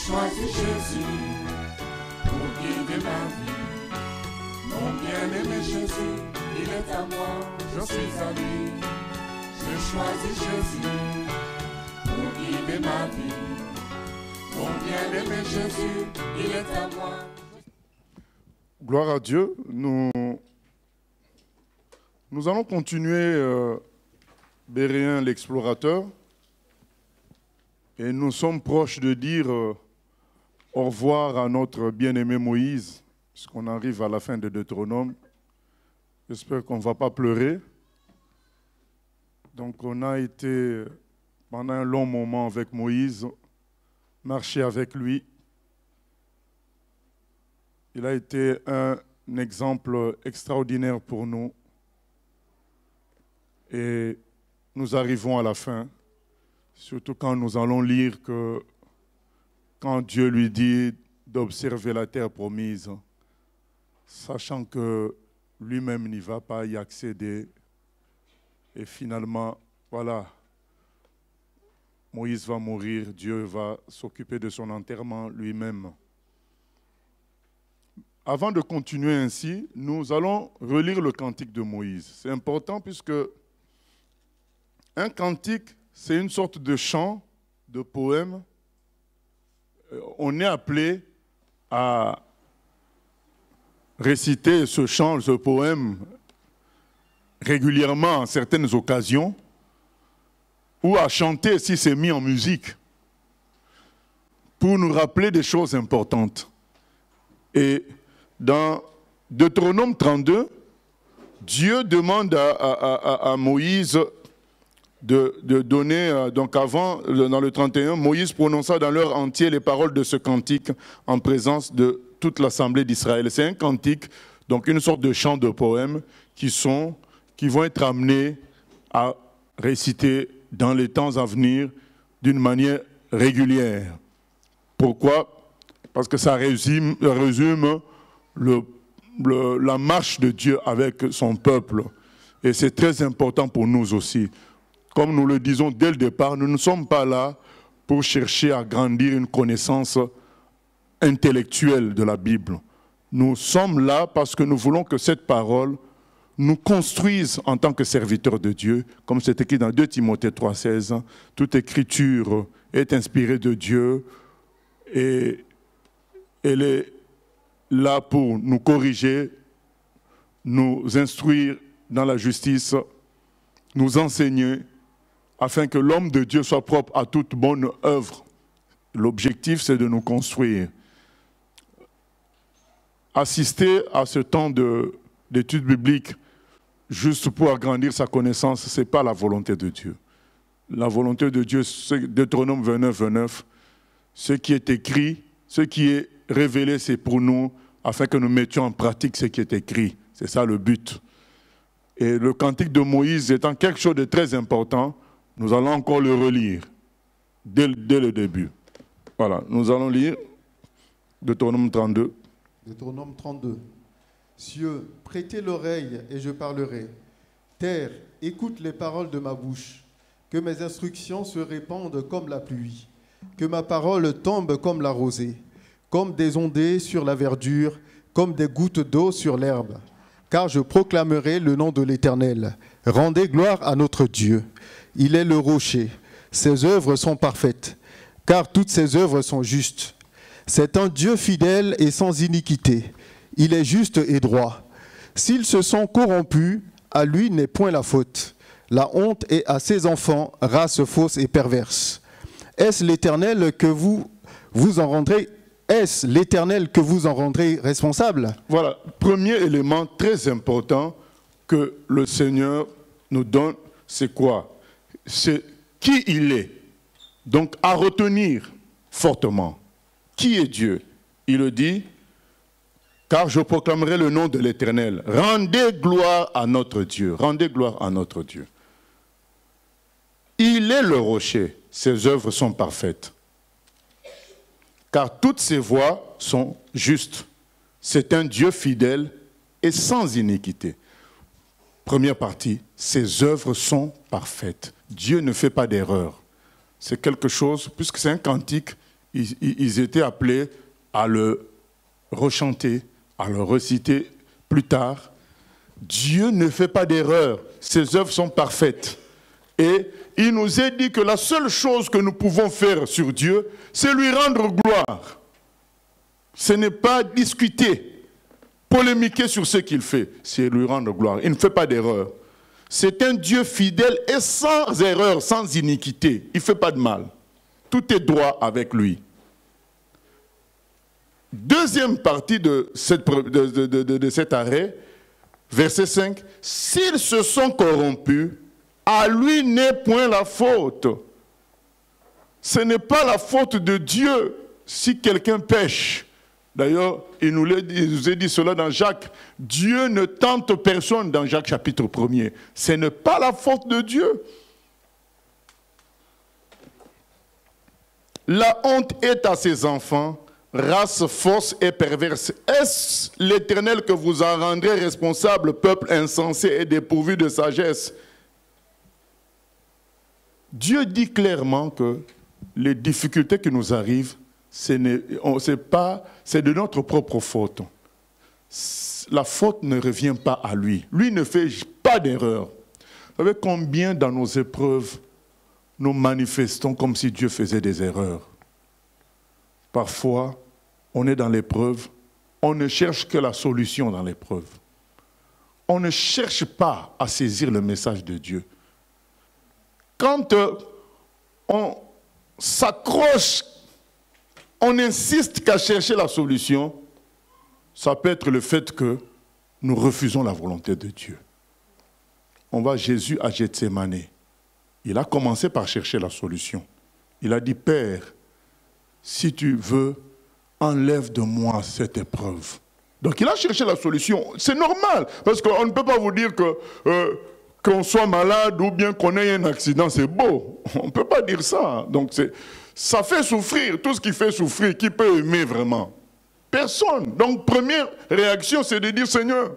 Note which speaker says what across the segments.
Speaker 1: choisi Jésus pour guider ma vie. Mon bien-aimé Jésus, il est à moi, je suis à lui. J'ai choisi Jésus pour guider ma vie. Mon bien-aimé Jésus, il est à moi.
Speaker 2: Gloire à Dieu. Nous allons continuer Béréen l'explorateur. Et nous sommes proches de dire au revoir à notre bien-aimé Moïse, puisqu'on arrive à la fin de Deutéronome. J'espère qu'on ne va pas pleurer. Donc on a été pendant un long moment avec Moïse, marché avec lui. Il a été un exemple extraordinaire pour nous. Et nous arrivons à la fin, surtout quand nous allons lire que quand Dieu lui dit d'observer la terre promise, sachant que lui-même n'y va pas y accéder. Et finalement, voilà, Moïse va mourir, Dieu va s'occuper de son enterrement lui-même. Avant de continuer ainsi, nous allons relire le cantique de Moïse. C'est important puisque un cantique, c'est une sorte de chant, de poème. On est appelé à réciter ce chant, ce poème, régulièrement à certaines occasions, ou à chanter si c'est mis en musique, pour nous rappeler des choses importantes. Et dans Deutéronome 32, Dieu demande à Moïse de donner, donc avant, dans le 31, Moïse prononça dans l'heure entière les paroles de ce cantique en présence de toute l'assemblée d'Israël. C'est un cantique, donc une sorte de chant de poème qui vont être amenés à réciter dans les temps à venir d'une manière régulière. Pourquoi? Parce que ça résume la marche de Dieu avec son peuple. Et c'est très important pour nous aussi. Comme nous le disons dès le départ, nous ne sommes pas là pour chercher à grandir une connaissance intellectuelle de la Bible. Nous sommes là parce que nous voulons que cette parole nous construise en tant que serviteurs de Dieu, comme c'est écrit dans 2 Timothée 3,16. Toute écriture est inspirée de Dieu et elle est là pour nous corriger, nous instruire dans la justice, nous enseigner, afin que l'homme de Dieu soit propre à toute bonne œuvre. L'objectif, c'est de nous construire. Assister à ce temps d'études bibliques juste pour agrandir sa connaissance, ce n'est pas la volonté de Dieu. La volonté de Dieu, c'est Deutéronome 29, 29. Ce qui est écrit, ce qui est révélé, c'est pour nous, afin que nous mettions en pratique ce qui est écrit. C'est ça le but. Et le cantique de Moïse étant quelque chose de très important, nous allons encore le relire dès le début. Voilà, nous allons lire Deutéronome 32.
Speaker 3: Deutéronome 32. Cieux, prêtez l'oreille et je parlerai. Terre, écoute les paroles de ma bouche. Que mes instructions se répandent comme la pluie. Que ma parole tombe comme la rosée. Comme des ondées sur la verdure, comme des gouttes d'eau sur l'herbe. Car je proclamerai le nom de l'Éternel. Rendez gloire à notre Dieu. Il est le rocher. Ses œuvres sont parfaites, car toutes ses œuvres sont justes. C'est un Dieu fidèle et sans iniquité. Il est juste et droit. S'ils se sont corrompus, à lui n'est point la faute. La honte est à ses enfants, race fausse et perverse. Est-ce l'Éternel que vous en rendrez responsable? Voilà,
Speaker 2: premier élément très important que le Seigneur nous donne, c'est quoi? C'est qui il est. Donc à retenir fortement. Qui est Dieu? Il le dit, car je proclamerai le nom de l'Éternel. Rendez gloire à notre Dieu. Rendez gloire à notre Dieu. Il est le rocher. Ses œuvres sont parfaites. Car toutes ses voies sont justes. C'est un Dieu fidèle et sans iniquité. Première partie, ses œuvres sont parfaites. Dieu ne fait pas d'erreur. C'est quelque chose, puisque c'est un cantique, ils étaient appelés à le rechanter, à le reciter plus tard. Dieu ne fait pas d'erreur, ses œuvres sont parfaites. Et il nous est dit que la seule chose que nous pouvons faire sur Dieu, c'est lui rendre gloire. Ce n'est pas discuter, polémiquer sur ce qu'il fait, c'est lui rendre gloire. Il ne fait pas d'erreur. C'est un Dieu fidèle et sans erreur, sans iniquité. Il ne fait pas de mal. Tout est droit avec lui. Deuxième partie de cet arrêt, verset 5. S'ils se sont corrompus, à lui n'est point la faute. Ce n'est pas la faute de Dieu si quelqu'un pêche. D'ailleurs, il nous a dit cela dans Jacques. Dieu ne tente personne dans Jacques chapitre 1er. Ce n'est pas la faute de Dieu. La honte est à ses enfants, race fausse et perverse. Est-ce l'Éternel que vous en rendrez responsable, peuple insensé et dépourvu de sagesse? Dieu dit clairement que les difficultés qui nous arrivent, c'est de notre propre faute. La faute ne revient pas à lui. Lui ne fait pas d'erreur. Vous savez combien dans nos épreuves, nous manifestons comme si Dieu faisait des erreurs. Parfois, on est dans l'épreuve, on ne cherche que la solution dans l'épreuve. On ne cherche pas à saisir le message de Dieu. Quand on s'accroche, on insiste qu'à chercher la solution, ça peut être le fait que nous refusons la volonté de Dieu. On voit Jésus à Gethsémane. Il a commencé par chercher la solution. Il a dit, Père, si tu veux, enlève de moi cette épreuve. Donc il a cherché la solution. C'est normal, parce qu'on ne peut pas vous dire que qu'on soit malade ou bien qu'on ait un accident, c'est beau. On ne peut pas dire ça. Donc ça fait souffrir. Tout ce qui fait souffrir, qui peut aimer vraiment? Personne. Donc première réaction, c'est de dire, Seigneur,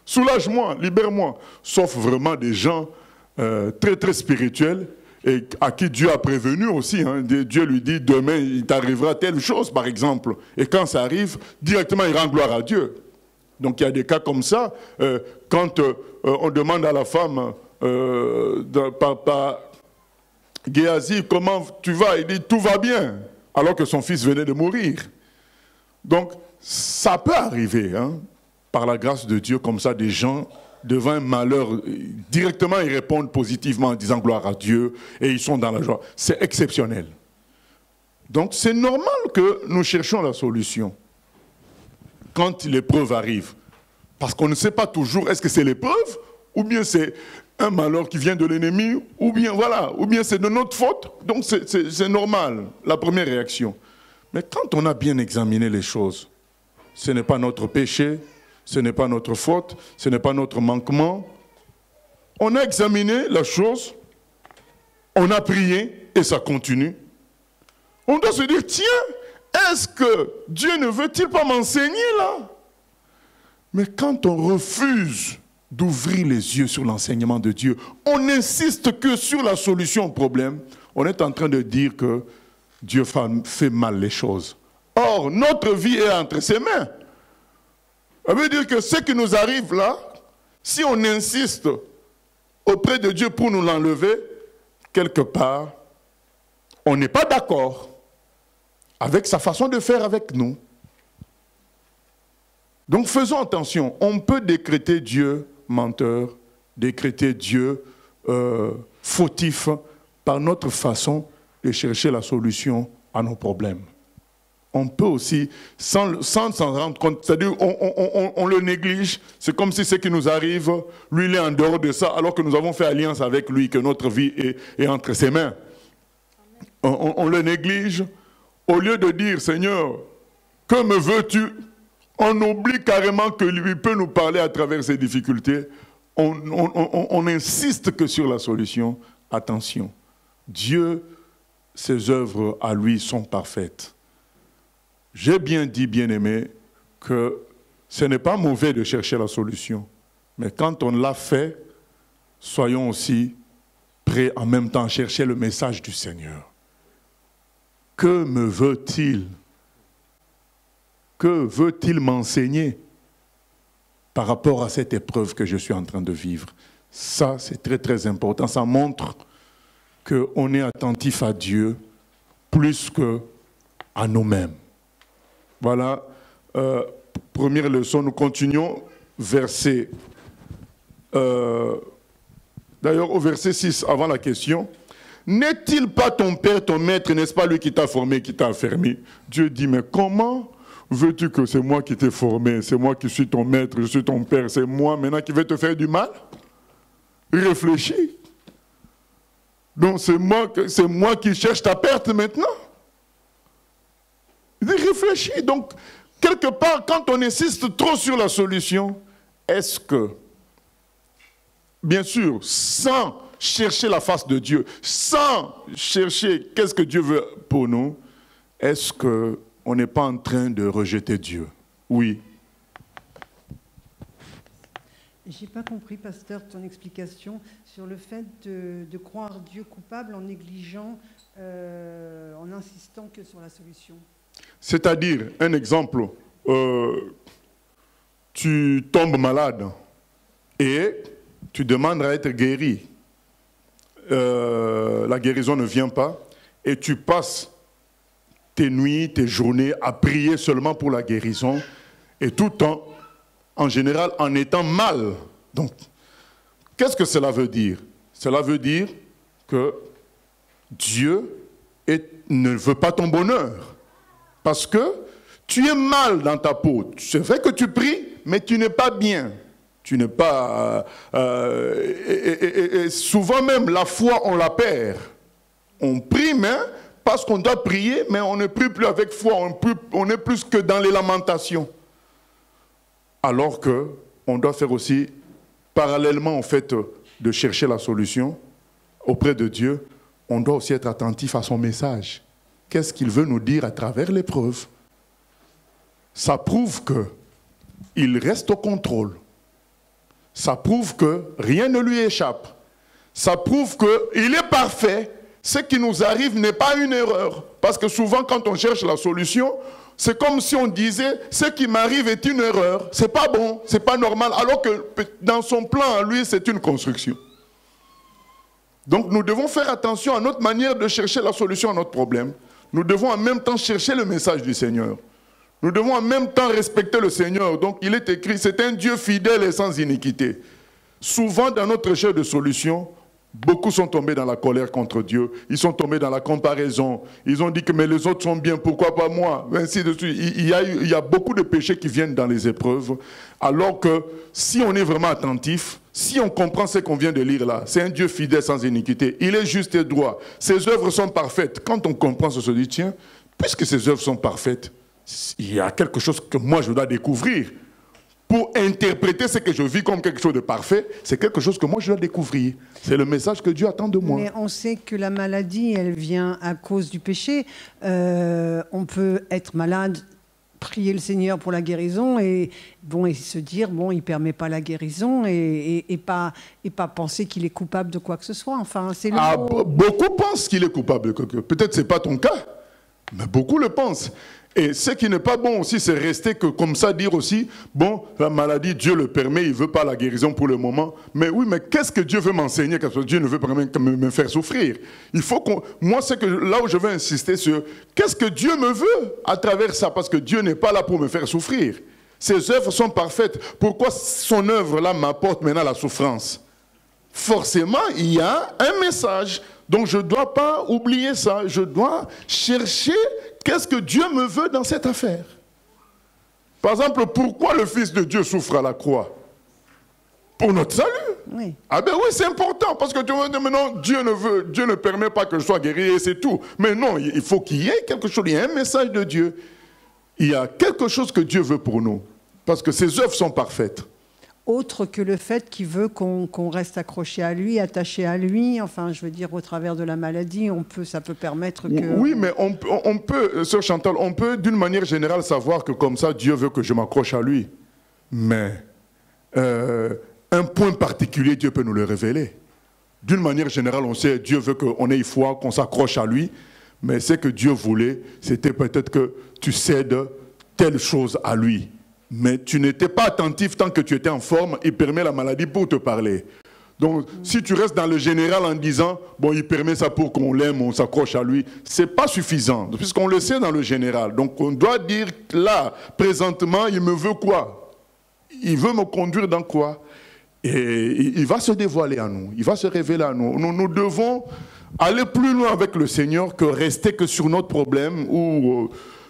Speaker 2: soulage-moi, libère-moi. Sauf vraiment des gens très très spirituels et à qui Dieu a prévenu aussi. Hein. Dieu lui dit, demain, il t'arrivera telle chose, par exemple. Et quand ça arrive, directement, il rend gloire à Dieu. Donc il y a des cas comme ça, quand on demande à la femme, Papa Géasi, comment tu vas? Il dit, tout va bien, alors que son fils venait de mourir. Donc ça peut arriver, hein, par la grâce de Dieu, comme ça, des gens, devant un malheur, directement ils répondent positivement en disant gloire à Dieu, et ils sont dans la joie. C'est exceptionnel. Donc c'est normal que nous cherchions la solution quand l'épreuve arrive. Parce qu'on ne sait pas toujours, est-ce que c'est l'épreuve, ou bien c'est un malheur qui vient de l'ennemi, ou bien voilà, ou bien c'est de notre faute. Donc c'est normal, la première réaction. Mais quand on a bien examiné les choses, ce n'est pas notre péché, ce n'est pas notre faute, ce n'est pas notre manquement. On a examiné la chose, on a prié, et ça continue. On doit se dire, tiens, est-ce que Dieu ne veut-il pas m'enseigner là? Mais quand on refuse d'ouvrir les yeux sur l'enseignement de Dieu, on n'insiste que sur la solution au problème, on est en train de dire que Dieu fait mal les choses. Or, notre vie est entre ses mains. Ça veut dire que ce qui nous arrive là, si on insiste auprès de Dieu pour nous l'enlever, quelque part, on n'est pas d'accord avec sa façon de faire avec nous. Donc faisons attention, on peut décréter Dieu menteur, décréter Dieu fautif par notre façon de chercher la solution à nos problèmes. On peut aussi, sans s'en rendre compte, c'est-à-dire on le néglige, c'est comme si ce qui nous arrive, lui il est en dehors de ça, alors que nous avons fait alliance avec lui, que notre vie est entre ses mains. On le néglige. Au lieu de dire, Seigneur, que me veux-tu? On oublie carrément que lui peut nous parler à travers ses difficultés. On insiste que sur la solution. Attention, Dieu, ses œuvres à lui sont parfaites. J'ai bien dit, bien-aimé, que ce n'est pas mauvais de chercher la solution. Mais quand on l'a fait, soyons aussi prêts en même temps à chercher le message du Seigneur. Que me veut-il? Que veut-il m'enseigner par rapport à cette épreuve que je suis en train de vivre? Ça, c'est très très important. Ça montre qu'on est attentif à Dieu plus qu'à nous-mêmes. Voilà, première leçon. Nous continuons, verset... D'ailleurs, au verset 6, avant la question, « N'est-il pas ton père, ton maître, n'est-ce pas lui qui t'a formé, qui t'a affermi ?» Dieu dit, « Mais comment veux-tu que c'est moi qui t'ai formé, c'est moi qui suis ton maître, je suis ton père, c'est moi maintenant qui vais te faire du mal ?» Réfléchis. Donc c'est moi qui cherche ta perte maintenant. Réfléchis. Donc, quelque part, quand on insiste trop sur la solution, est-ce que, bien sûr, sans chercher la face de Dieu, sans chercher qu'est-ce que Dieu veut pour nous, est-ce qu'on n'est pas en train de rejeter Dieu? Oui.
Speaker 4: Je n'ai pas compris, pasteur, ton explication sur le fait de croire Dieu coupable en négligeant, en insistant que sur la solution.
Speaker 2: C'est-à-dire, un exemple, tu tombes malade et tu demandes à être guéri. La guérison ne vient pas et tu passes tes nuits, tes journées à prier seulement pour la guérison et tout le temps, en général, en étant mal. Donc, qu'est-ce que cela veut dire? Cela veut dire que Dieu ne veut pas ton bonheur. Parce que tu es mal dans ta peau. C'est vrai que tu pries, mais tu n'es pas bien. Tu n'es pas... et souvent même, la foi, on la perd. On prie, mais parce qu'on doit prier, mais on ne prie plus avec foi. On est plus que dans les lamentations. Alors qu'on doit faire aussi, parallèlement au fait de chercher la solution auprès de Dieu, on doit aussi être attentif à son message. Qu'est-ce qu'il veut nous dire à travers l'épreuve? Ça prouve qu'il reste au contrôle. Ça prouve que rien ne lui échappe. Ça prouve qu'il est parfait. Ce qui nous arrive n'est pas une erreur. Parce que souvent, quand on cherche la solution, c'est comme si on disait, ce qui m'arrive est une erreur, c'est pas bon, c'est pas normal, alors que dans son plan, lui, c'est une construction. Donc nous devons faire attention à notre manière de chercher la solution à notre problème. Nous devons en même temps chercher le message du Seigneur. Nous devons en même temps respecter le Seigneur. Donc il est écrit, c'est un Dieu fidèle et sans iniquité. Souvent dans notre recherche de solution, beaucoup sont tombés dans la colère contre Dieu. Ils sont tombés dans la comparaison. Ils ont dit que mais les autres sont bien, pourquoi pas moi? Ainsi de suite. Il y a beaucoup de péchés qui viennent dans les épreuves. Alors que si on est vraiment attentif, si on comprend ce qu'on vient de lire là, c'est un Dieu fidèle sans iniquité. Il est juste et droit. Ses œuvres sont parfaites. Quand on comprend ça, on se dit, tiens, puisque ses œuvres sont parfaites, il y a quelque chose que moi je dois découvrir. Pour interpréter ce que je vis comme quelque chose de parfait, c'est quelque chose que moi je dois découvrir. C'est le message que Dieu attend de moi.
Speaker 4: Mais on sait que la maladie, elle vient à cause du péché. On peut être malade, prier le Seigneur pour la guérison et se dire, bon, il ne permet pas la guérison et pas penser qu'il est coupable de quoi que ce soit. Enfin, c'est
Speaker 2: beaucoup pensent qu'il est coupable. Peut-être que ce n'est pas ton cas, mais beaucoup le pensent. Et ce qui n'est pas bon aussi, c'est rester comme ça, dire aussi, bon, la maladie, Dieu le permet, il ne veut pas la guérison pour le moment. Mais oui, mais qu'est-ce que Dieu veut m'enseigner? Parce que Dieu ne veut pas me faire souffrir. Il faut moi, c'est que là où je veux insister sur, qu'est-ce que Dieu me veut à travers ça? Parce que Dieu n'est pas là pour me faire souffrir. Ses œuvres sont parfaites. Pourquoi son œuvre-là m'apporte maintenant la souffrance? Forcément, il y a un message. Donc je ne dois pas oublier ça. Je dois chercher qu'est-ce que Dieu me veut dans cette affaire. Par exemple, pourquoi le Fils de Dieu souffre à la croix? Pour notre salut.
Speaker 4: Oui.
Speaker 2: Ah ben oui, c'est important, parce que tu vas dire, mais non, Dieu ne permet pas que je sois guéri et c'est tout. Mais non, il faut qu'il y ait quelque chose, il y a un message de Dieu. Il y a quelque chose que Dieu veut pour nous, parce que ses œuvres sont parfaites.
Speaker 4: Autre que le fait qu'il veut qu'on reste accroché à lui, attaché à lui. Enfin, je veux dire, au travers de la maladie, ça peut permettre que...
Speaker 2: Oui, mais on peut, Sœur Chantal, on peut d'une manière générale savoir que comme ça, Dieu veut que je m'accroche à lui. Mais un point particulier, Dieu peut nous le révéler. D'une manière générale, on sait Dieu veut qu'on ait foi, qu'on s'accroche à lui. Mais ce que Dieu voulait, c'était peut-être que tu cèdes telle chose à lui. Mais tu n'étais pas attentif tant que tu étais en forme, il permet la maladie pour te parler. Donc, si tu restes dans le général en disant, bon, il permet ça pour qu'on l'aime, on s'accroche à lui, ce n'est pas suffisant, puisqu'on le sait dans le général. Donc, on doit dire, là, présentement, il me veut quoi? Il veut me conduire dans quoi? Et il va se dévoiler à nous, il va se révéler à nous. Nous devons aller plus loin avec le Seigneur que rester que sur notre problème.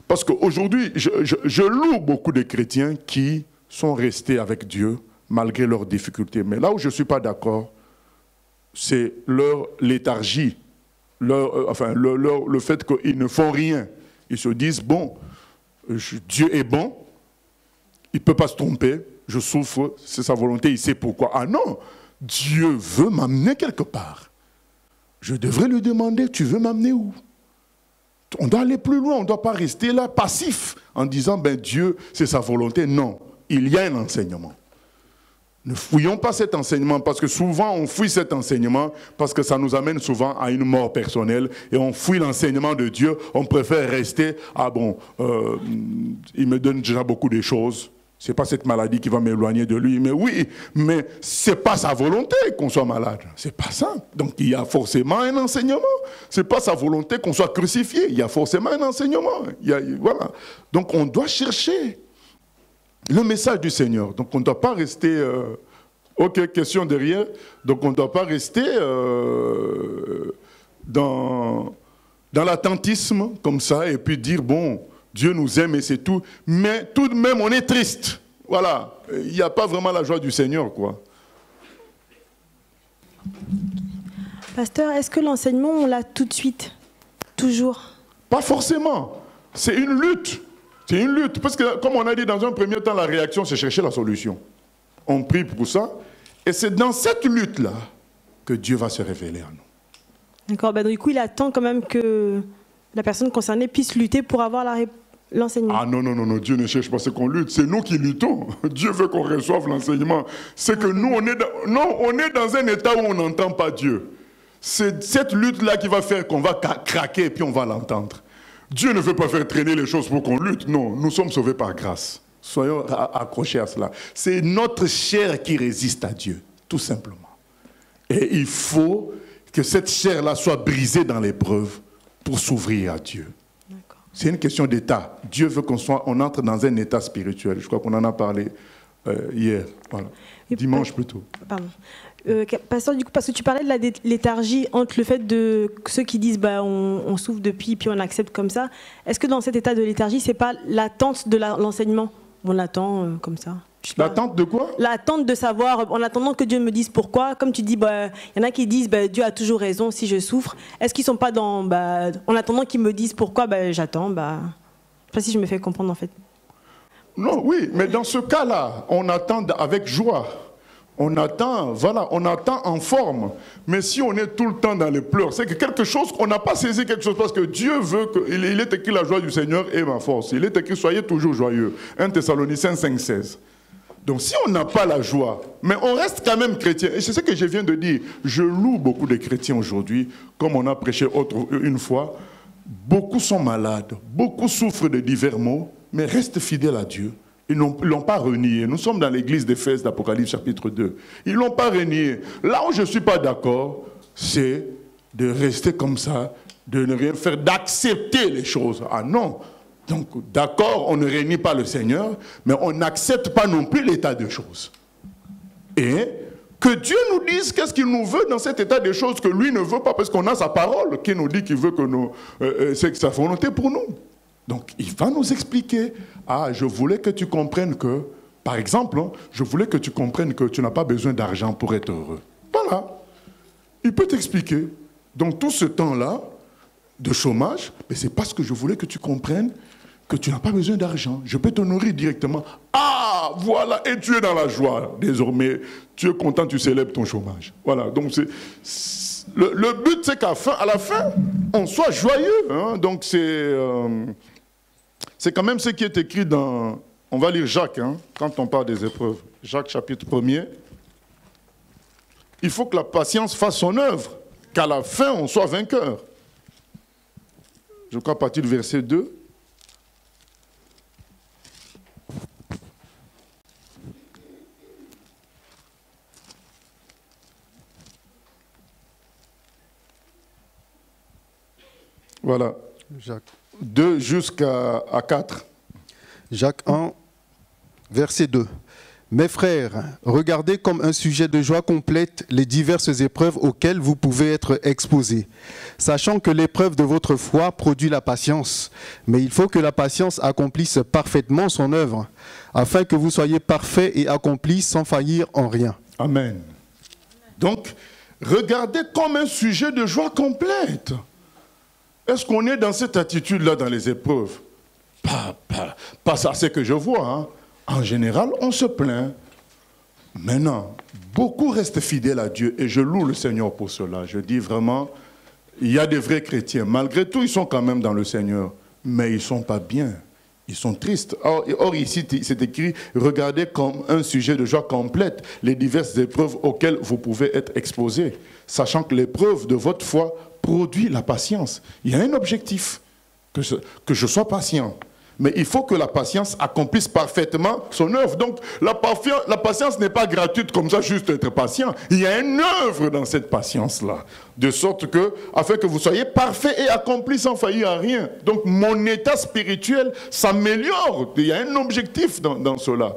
Speaker 2: Parce qu'aujourd'hui, je loue beaucoup de chrétiens qui sont restés avec Dieu, malgré leurs difficultés. Mais là où je ne suis pas d'accord, c'est leur léthargie, le fait qu'ils ne font rien. Ils se disent, bon, Dieu est bon, il ne peut pas se tromper, je souffre, c'est sa volonté, il sait pourquoi. Ah non, Dieu veut m'amener quelque part. Je devrais lui demander, tu veux m'amener où? On doit aller plus loin, on ne doit pas rester là passif en disant, ben Dieu, c'est sa volonté. Non, il y a un enseignement. Ne fouillons pas cet enseignement, parce que souvent on fouille cet enseignement parce que ça nous amène souvent à une mort personnelle, et on fouille l'enseignement de Dieu, on préfère rester, ah bon, il me donne déjà beaucoup de choses, c'est pas cette maladie qui va m'éloigner de lui, mais oui, mais c'est pas sa volonté qu'on soit malade, c'est pas ça. Donc il y a forcément un enseignement, c'est pas sa volonté qu'on soit crucifié, il y a forcément un enseignement, voilà. Donc on doit chercher le message du Seigneur. Donc on ne doit pas rester, ok, question derrière, donc on ne doit pas rester dans l'attentisme comme ça et puis dire, bon, Dieu nous aime et c'est tout, mais tout de même on est triste. Voilà, il n'y a pas vraiment la joie du Seigneur, quoi.
Speaker 5: Pasteur, est-ce que l'enseignement, on l'a tout de suite? Toujours?
Speaker 2: Pas forcément, c'est une lutte. C'est une lutte, parce que comme on a dit dans un premier temps, la réaction, c'est chercher la solution. On prie pour ça, et c'est dans cette lutte-là que Dieu va se révéler à nous.
Speaker 5: D'accord, ben du coup, il attend quand même que la personne concernée puisse lutter pour avoir l'enseignement.
Speaker 2: Ah non, non, non, non, Dieu ne cherche pas ce qu'on lutte, c'est nous qui luttons. Dieu veut qu'on reçoive l'enseignement. C'est que nous, on est dans un état où on n'entend pas Dieu. C'est cette lutte-là qui va faire qu'on va craquer et puis on va l'entendre. Dieu ne veut pas faire traîner les choses pour qu'on lutte. Non, nous sommes sauvés par grâce. Soyons accrochés à cela. C'est notre chair qui résiste à Dieu, tout simplement. Et il faut que cette chair-là soit brisée dans l'épreuve pour s'ouvrir à Dieu. C'est une question d'état. Dieu veut qu'on entre dans un état spirituel. Je crois qu'on en a parlé hier. Voilà. Dimanche plutôt.
Speaker 5: Pardon. Pasteur, du coup, parce que tu parlais de la léthargie entre le fait de ceux qui disent bah, on souffre depuis puis on accepte comme ça. Est-ce que dans cet état de léthargie, c'est pas l'attente de l'enseignement? On attend comme ça.
Speaker 2: L'attente de quoi?
Speaker 5: L'attente de savoir, en attendant que Dieu me dise pourquoi. Comme tu dis, bah, y en a qui disent bah, Dieu a toujours raison si je souffre. Est-ce qu'ils sont pas dans en attendant qu'ils me disent pourquoi, j'attends. Je sais pas si je me fais comprendre en fait.
Speaker 2: Non, oui, mais dans ce cas-là, on attend avec joie. On attend, voilà, on attend en forme. Mais si on est tout le temps dans les pleurs, c'est que quelque chose, on n'a pas saisi quelque chose, parce que Dieu veut que, il est écrit la joie du Seigneur est ma force. Il est écrit soyez toujours joyeux. 1 Thessaloniciens 5,16. Donc si on n'a pas la joie, mais on reste quand même chrétien, et c'est ce que je viens de dire, je loue beaucoup de chrétiens aujourd'hui, comme on a prêché une fois, beaucoup sont malades, beaucoup souffrent de divers maux, mais restent fidèles à Dieu. Ils ne l'ont pas renié. Nous sommes dans l'église d'Éphèse d'Apocalypse chapitre 2. Ils ne l'ont pas renié. Là où je ne suis pas d'accord, c'est de rester comme ça, de ne rien faire, d'accepter les choses. Ah non. Donc d'accord, on ne renie pas le Seigneur, mais on n'accepte pas non plus l'état des choses. Et que Dieu nous dise qu'est-ce qu'il nous veut dans cet état des choses que lui ne veut pas, parce qu'on a sa parole qui nous dit qu'il veut que c'est sa volonté pour nous. Donc, il va nous expliquer. Ah, je voulais que tu comprennes que, par exemple, je voulais que tu comprennes que tu n'as pas besoin d'argent pour être heureux. Voilà. Il peut t'expliquer. Donc, tout ce temps-là de chômage, mais c'est parce que je voulais que tu comprennes que tu n'as pas besoin d'argent. Je peux te nourrir directement. Ah, voilà, et tu es dans la joie. Désormais, tu es content, tu célèbres ton chômage. Voilà, donc le but, c'est qu'à la fin, on soit joyeux. Hein? Donc, c'est quand même ce qui est écrit dans... On va lire Jacques, hein, quand on parle des épreuves. Jacques, chapitre 1er. Il faut que la patience fasse son œuvre, qu'à la fin, on soit vainqueur. je crois à partir du verset 2. Voilà.
Speaker 3: Jacques.
Speaker 2: 2 jusqu'à 4.
Speaker 3: Jacques 1, verset 2. Mes frères, regardez comme un sujet de joie complète les diverses épreuves auxquelles vous pouvez être exposés, sachant que l'épreuve de votre foi produit la patience. Mais il faut que la patience accomplisse parfaitement son œuvre, afin que vous soyez parfaits et accomplis sans faillir en rien.
Speaker 2: Amen. Donc, regardez comme un sujet de joie complète. Est-ce qu'on est dans cette attitude-là dans les épreuves? Pas ça, c'est que je vois, hein. En général, on se plaint. Maintenant, beaucoup restent fidèles à Dieu et je loue le Seigneur pour cela. Je dis vraiment, il y a des vrais chrétiens. Malgré tout, ils sont quand même dans le Seigneur. Mais ils ne sont pas bien. Ils sont tristes. Or ici, c'est écrit, regardez comme un sujet de joie complète les diverses épreuves auxquelles vous pouvez être exposés, sachant que l'épreuve de votre foi produit la patience. Il y a un objectif, que je sois patient. Mais il faut que la patience accomplisse parfaitement son œuvre. Donc, la patience n'est pas gratuite comme ça, juste être patient. Il y a une œuvre dans cette patience-là. De sorte que, afin que vous soyez parfaits et accomplis sans faillir à rien. Donc, mon état spirituel s'améliore. Il y a un objectif dans cela.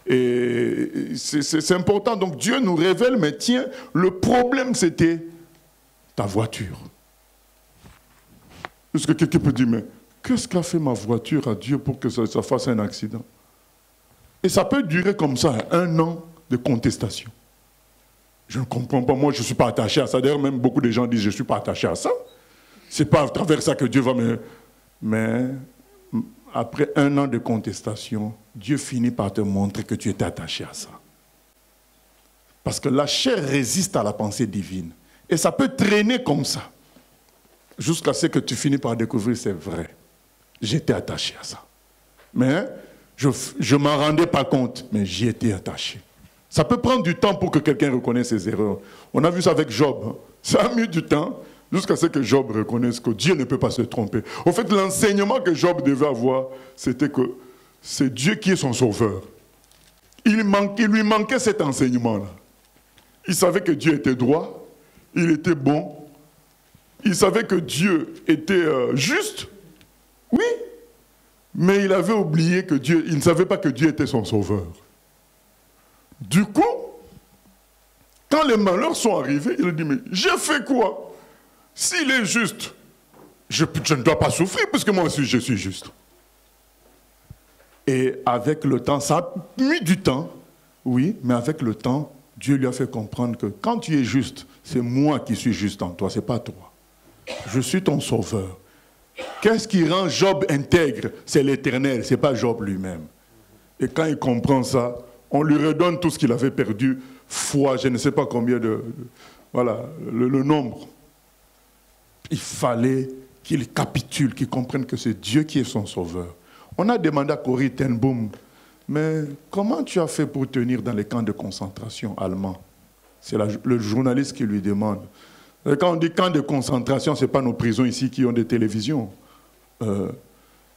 Speaker 2: Et c'est important. Donc, Dieu nous révèle, mais tiens, le problème, c'était ta voiture. Est-ce que quelqu'un peut dire, mais qu'est-ce qu'a fait ma voiture à Dieu pour que ça fasse un accident? Et ça peut durer comme ça, 1 an de contestation. Je ne comprends pas, moi je ne suis pas attaché à ça. D'ailleurs, même beaucoup de gens disent, je ne suis pas attaché à ça. Ce n'est pas à travers ça que Dieu va me... Mais après 1 an de contestation, Dieu finit par te montrer que tu es attaché à ça. Parce que la chair résiste à la pensée divine. Et ça peut traîner comme ça. Jusqu'à ce que tu finis par découvrir, c'est vrai. J'étais attaché à ça. Mais je ne m'en rendais pas compte, mais j'y étais attaché. Ça peut prendre du temps pour que quelqu'un reconnaisse ses erreurs. On a vu ça avec Job. Ça a mis du temps jusqu'à ce que Job reconnaisse que Dieu ne peut pas se tromper. En fait, l'enseignement que Job devait avoir, c'était que c'est Dieu qui est son sauveur. Il lui manquait cet enseignement-là. Il savait que Dieu était droit, il était bon, il savait que Dieu était juste, oui, mais il avait oublié que Dieu, il ne savait pas que Dieu était son sauveur. Du coup, quand les malheurs sont arrivés, il a dit, mais j'ai fait quoi? S'il est juste, je ne dois pas souffrir puisque moi aussi je suis juste. Et avec le temps, ça a mis du temps, oui, mais avec le temps, Dieu lui a fait comprendre que quand tu es juste, c'est moi qui suis juste en toi, ce n'est pas toi. Je suis ton sauveur. Qu'est-ce qui rend Job intègre? C'est l'Éternel, ce n'est pas Job lui-même. Et quand il comprend ça, on lui redonne tout ce qu'il avait perdu, fois, je ne sais pas combien voilà, le nombre. Il fallait qu'il capitule, qu'il comprenne que c'est Dieu qui est son sauveur. On a demandé à Corrie ten Boom, mais comment tu as fait pour tenir dans les camps de concentration allemands? C'est le journaliste qui lui demande. Et quand on dit camp de concentration, ce n'est pas nos prisons ici qui ont des télévisions.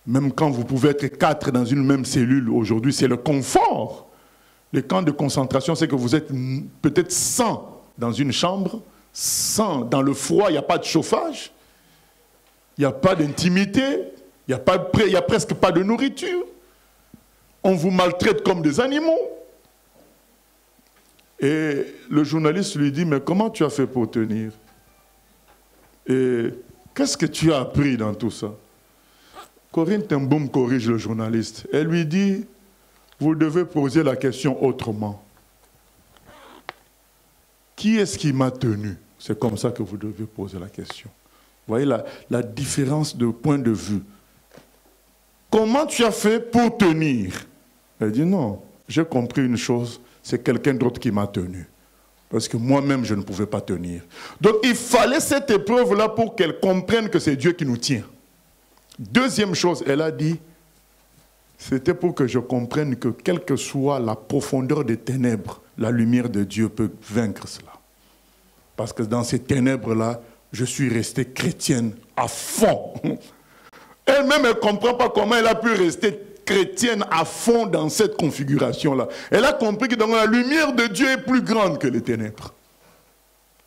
Speaker 2: Même quand vous pouvez être 4 dans une même cellule aujourd'hui, c'est le confort. Les camps de concentration, c'est que vous êtes peut-être 100 dans une chambre, 100 dans le froid, il n'y a pas de chauffage, il n'y a pas d'intimité, il n'y a presque pas de nourriture. On vous maltraite comme des animaux. Et le journaliste lui dit, mais comment tu as fait pour tenir? Et qu'est-ce que tu as appris dans tout ça? Corrie ten Boom corrige le journaliste. Elle lui dit, vous devez poser la question autrement. Qui est-ce qui m'a tenu? C'est comme ça que vous devez poser la question. Vous voyez la différence de point de vue. Comment tu as fait pour tenir? Elle dit non, j'ai compris une chose, c'est quelqu'un d'autre qui m'a tenu. Parce que moi-même, je ne pouvais pas tenir. Donc il fallait cette épreuve-là pour qu'elle comprenne que c'est Dieu qui nous tient. Deuxième chose, elle a dit, c'était pour que je comprenne que quelle que soit la profondeur des ténèbres, la lumière de Dieu peut vaincre cela. Parce que dans ces ténèbres-là, je suis restée chrétienne à fond. Elle-même, elle ne comprend pas comment elle a pu rester chrétienne à fond dans cette configuration-là. Elle a compris que la lumière de Dieu est plus grande que les ténèbres.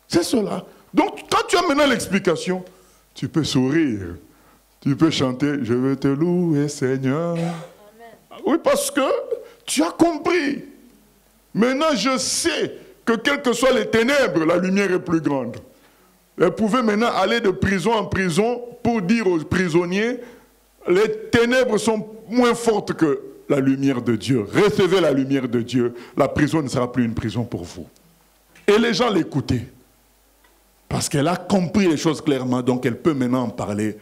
Speaker 2: C'est cela. Donc, quand tu as maintenant l'explication, tu peux sourire. Tu peux chanter « Je veux te louer, Seigneur ». Oui, parce que tu as compris. Maintenant, je sais que quelles que soient les ténèbres, la lumière est plus grande. Elle pouvait maintenant aller de prison en prison pour dire aux prisonniers « Les ténèbres sont moins fortes que la lumière de Dieu. Recevez la lumière de Dieu. La prison ne sera plus une prison pour vous. » Et les gens l'écoutaient. Parce qu'elle a compris les choses clairement, donc elle peut maintenant en parler.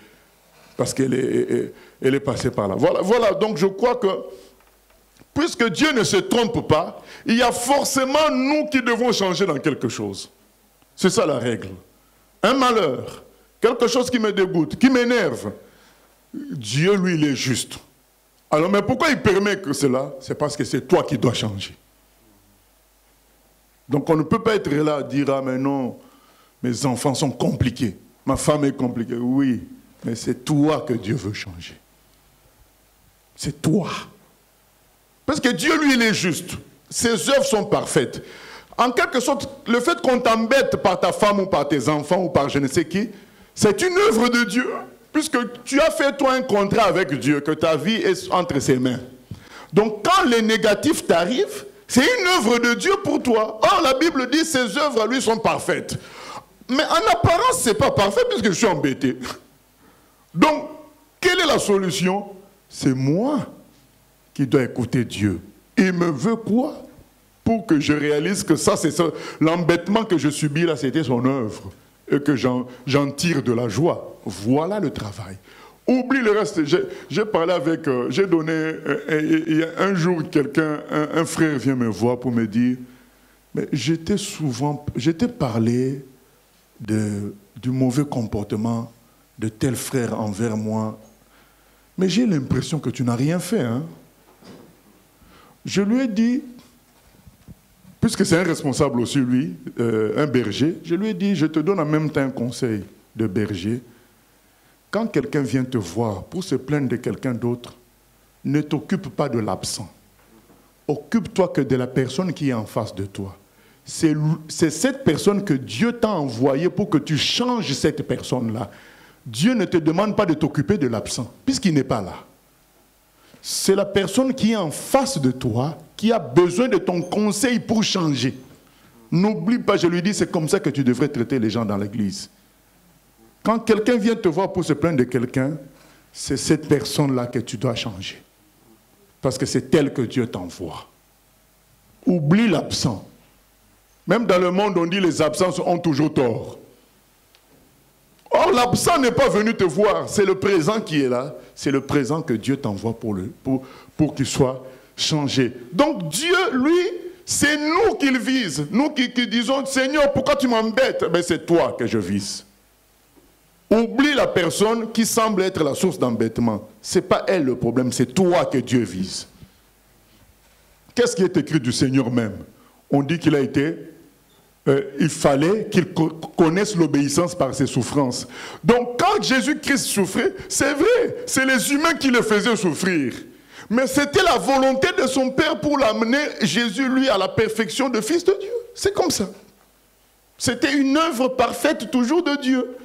Speaker 2: Parce qu'elle est passée par là. Voilà, donc je crois que, puisque Dieu ne se trompe pas, il y a forcément nous qui devons changer dans quelque chose. C'est ça la règle. Un malheur, quelque chose qui me dégoûte, qui m'énerve, Dieu, lui, il est juste. Alors, mais pourquoi il permet que cela? C'est parce que c'est toi qui dois changer. Donc, on ne peut pas être là à dire, ah, mais non, mes enfants sont compliqués, ma femme est compliquée. Oui, mais c'est toi que Dieu veut changer. C'est toi. Parce que Dieu, lui, il est juste. Ses œuvres sont parfaites. En quelque sorte, le fait qu'on t'embête par ta femme ou par tes enfants ou par je ne sais qui, c'est une œuvre de Dieu. Puisque tu as fait, toi, un contrat avec Dieu, que ta vie est entre ses mains. Donc, quand les négatifs t'arrivent, c'est une œuvre de Dieu pour toi. Or, la Bible dit, ses œuvres, à lui, sont parfaites. Mais en apparence, ce n'est pas parfait puisque je suis embêté. Donc, quelle est la solution? C'est moi qui dois écouter Dieu. Il me veut quoi? Pour que je réalise que ça, c'est ça. L'embêtement que je subis là, c'était son œuvre. Et que j'en tire de la joie. Voilà le travail. Oublie le reste. J'ai parlé avec... j'ai donné... il y a un jour, quelqu'un, un frère vient me voir pour me dire, mais j'étais parlé du mauvais comportement de tel frère envers moi. Mais j'ai l'impression que tu n'as rien fait. Hein? Je lui ai dit, puisque c'est un responsable aussi, lui, un berger, je lui ai dit, je te donne en même temps un conseil de berger. Quand quelqu'un vient te voir pour se plaindre de quelqu'un d'autre, ne t'occupe pas de l'absent. Occupe-toi que de la personne qui est en face de toi. C'est cette personne que Dieu t'a envoyée pour que tu changes cette personne-là. Dieu ne te demande pas de t'occuper de l'absent, puisqu'il n'est pas là. C'est la personne qui est en face de toi, qui a besoin de ton conseil pour changer. N'oublie pas, je lui dis, c'est comme ça que tu devrais traiter les gens dans l'église. Quand quelqu'un vient te voir pour se plaindre de quelqu'un, c'est cette personne-là que tu dois changer. Parce que c'est elle que Dieu t'envoie. Oublie l'absent. Même dans le monde, on dit les absents ont toujours tort. Or, l'absent n'est pas venu te voir, c'est le présent qui est là. C'est le présent que Dieu t'envoie pour qu'il soit changé. Donc Dieu, lui, c'est nous qu'il vise. Nous qui disons, Seigneur, pourquoi tu m'embêtes? Ben, c'est toi que je vise. Oublie la personne qui semble être la source d'embêtement. Ce n'est pas elle le problème, c'est toi que Dieu vise. Qu'est-ce qui est écrit du Seigneur même? On dit qu'il a été... il fallait qu'il connaisse l'obéissance par ses souffrances. Donc quand Jésus-Christ souffrait, c'est vrai, c'est les humains qui le faisaient souffrir. Mais c'était la volonté de son Père pour l'amener, Jésus, lui, à la perfection de Fils de Dieu. C'est comme ça. C'était une œuvre parfaite toujours de Dieu.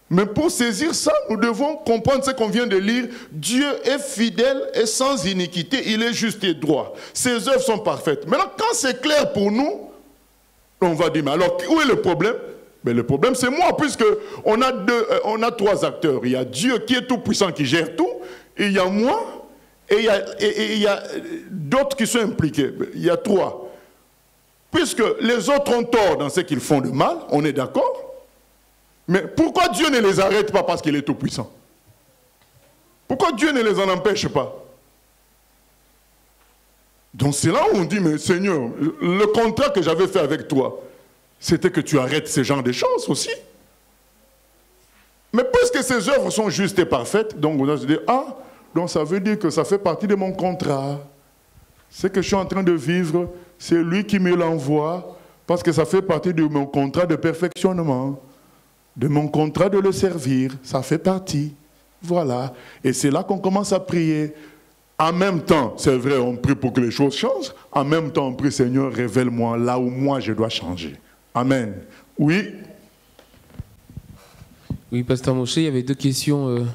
Speaker 2: Mais pour saisir ça, nous devons comprendre ce qu'on vient de lire. Dieu est fidèle et sans iniquité, il est juste et droit. Ses œuvres sont parfaites. Maintenant, quand c'est clair pour nous, on va dire, mais alors, où est le problème? Mais le problème, c'est moi, puisqu'on a trois acteurs. Il y a Dieu qui est tout-puissant, qui gère tout, et il y a moi, et il y a d'autres qui sont impliqués. Il y a trois. Puisque les autres ont tort dans ce qu'ils font de mal, on est d'accord? Mais pourquoi Dieu ne les arrête pas parce qu'il est tout-puissant? Pourquoi Dieu ne les en empêche pas? Donc c'est là où on dit, mais Seigneur, le contrat que j'avais fait avec toi, c'était que tu arrêtes ce genre de choses aussi. Mais puisque ces œuvres sont justes et parfaites, donc on doit se dire, ah, donc ça veut dire que ça fait partie de mon contrat. Ce que je suis en train de vivre, c'est lui qui me l'envoie, parce que ça fait partie de mon contrat de perfectionnement, de mon contrat de le servir, ça fait partie. Voilà. Et c'est là qu'on commence à prier. En même temps, c'est vrai, on prie pour que les choses changent. En même temps, on prie, Seigneur, révèle-moi là où moi je dois changer. Amen. Oui.
Speaker 6: Oui, Pasteur Moshe, il y avait 2 questions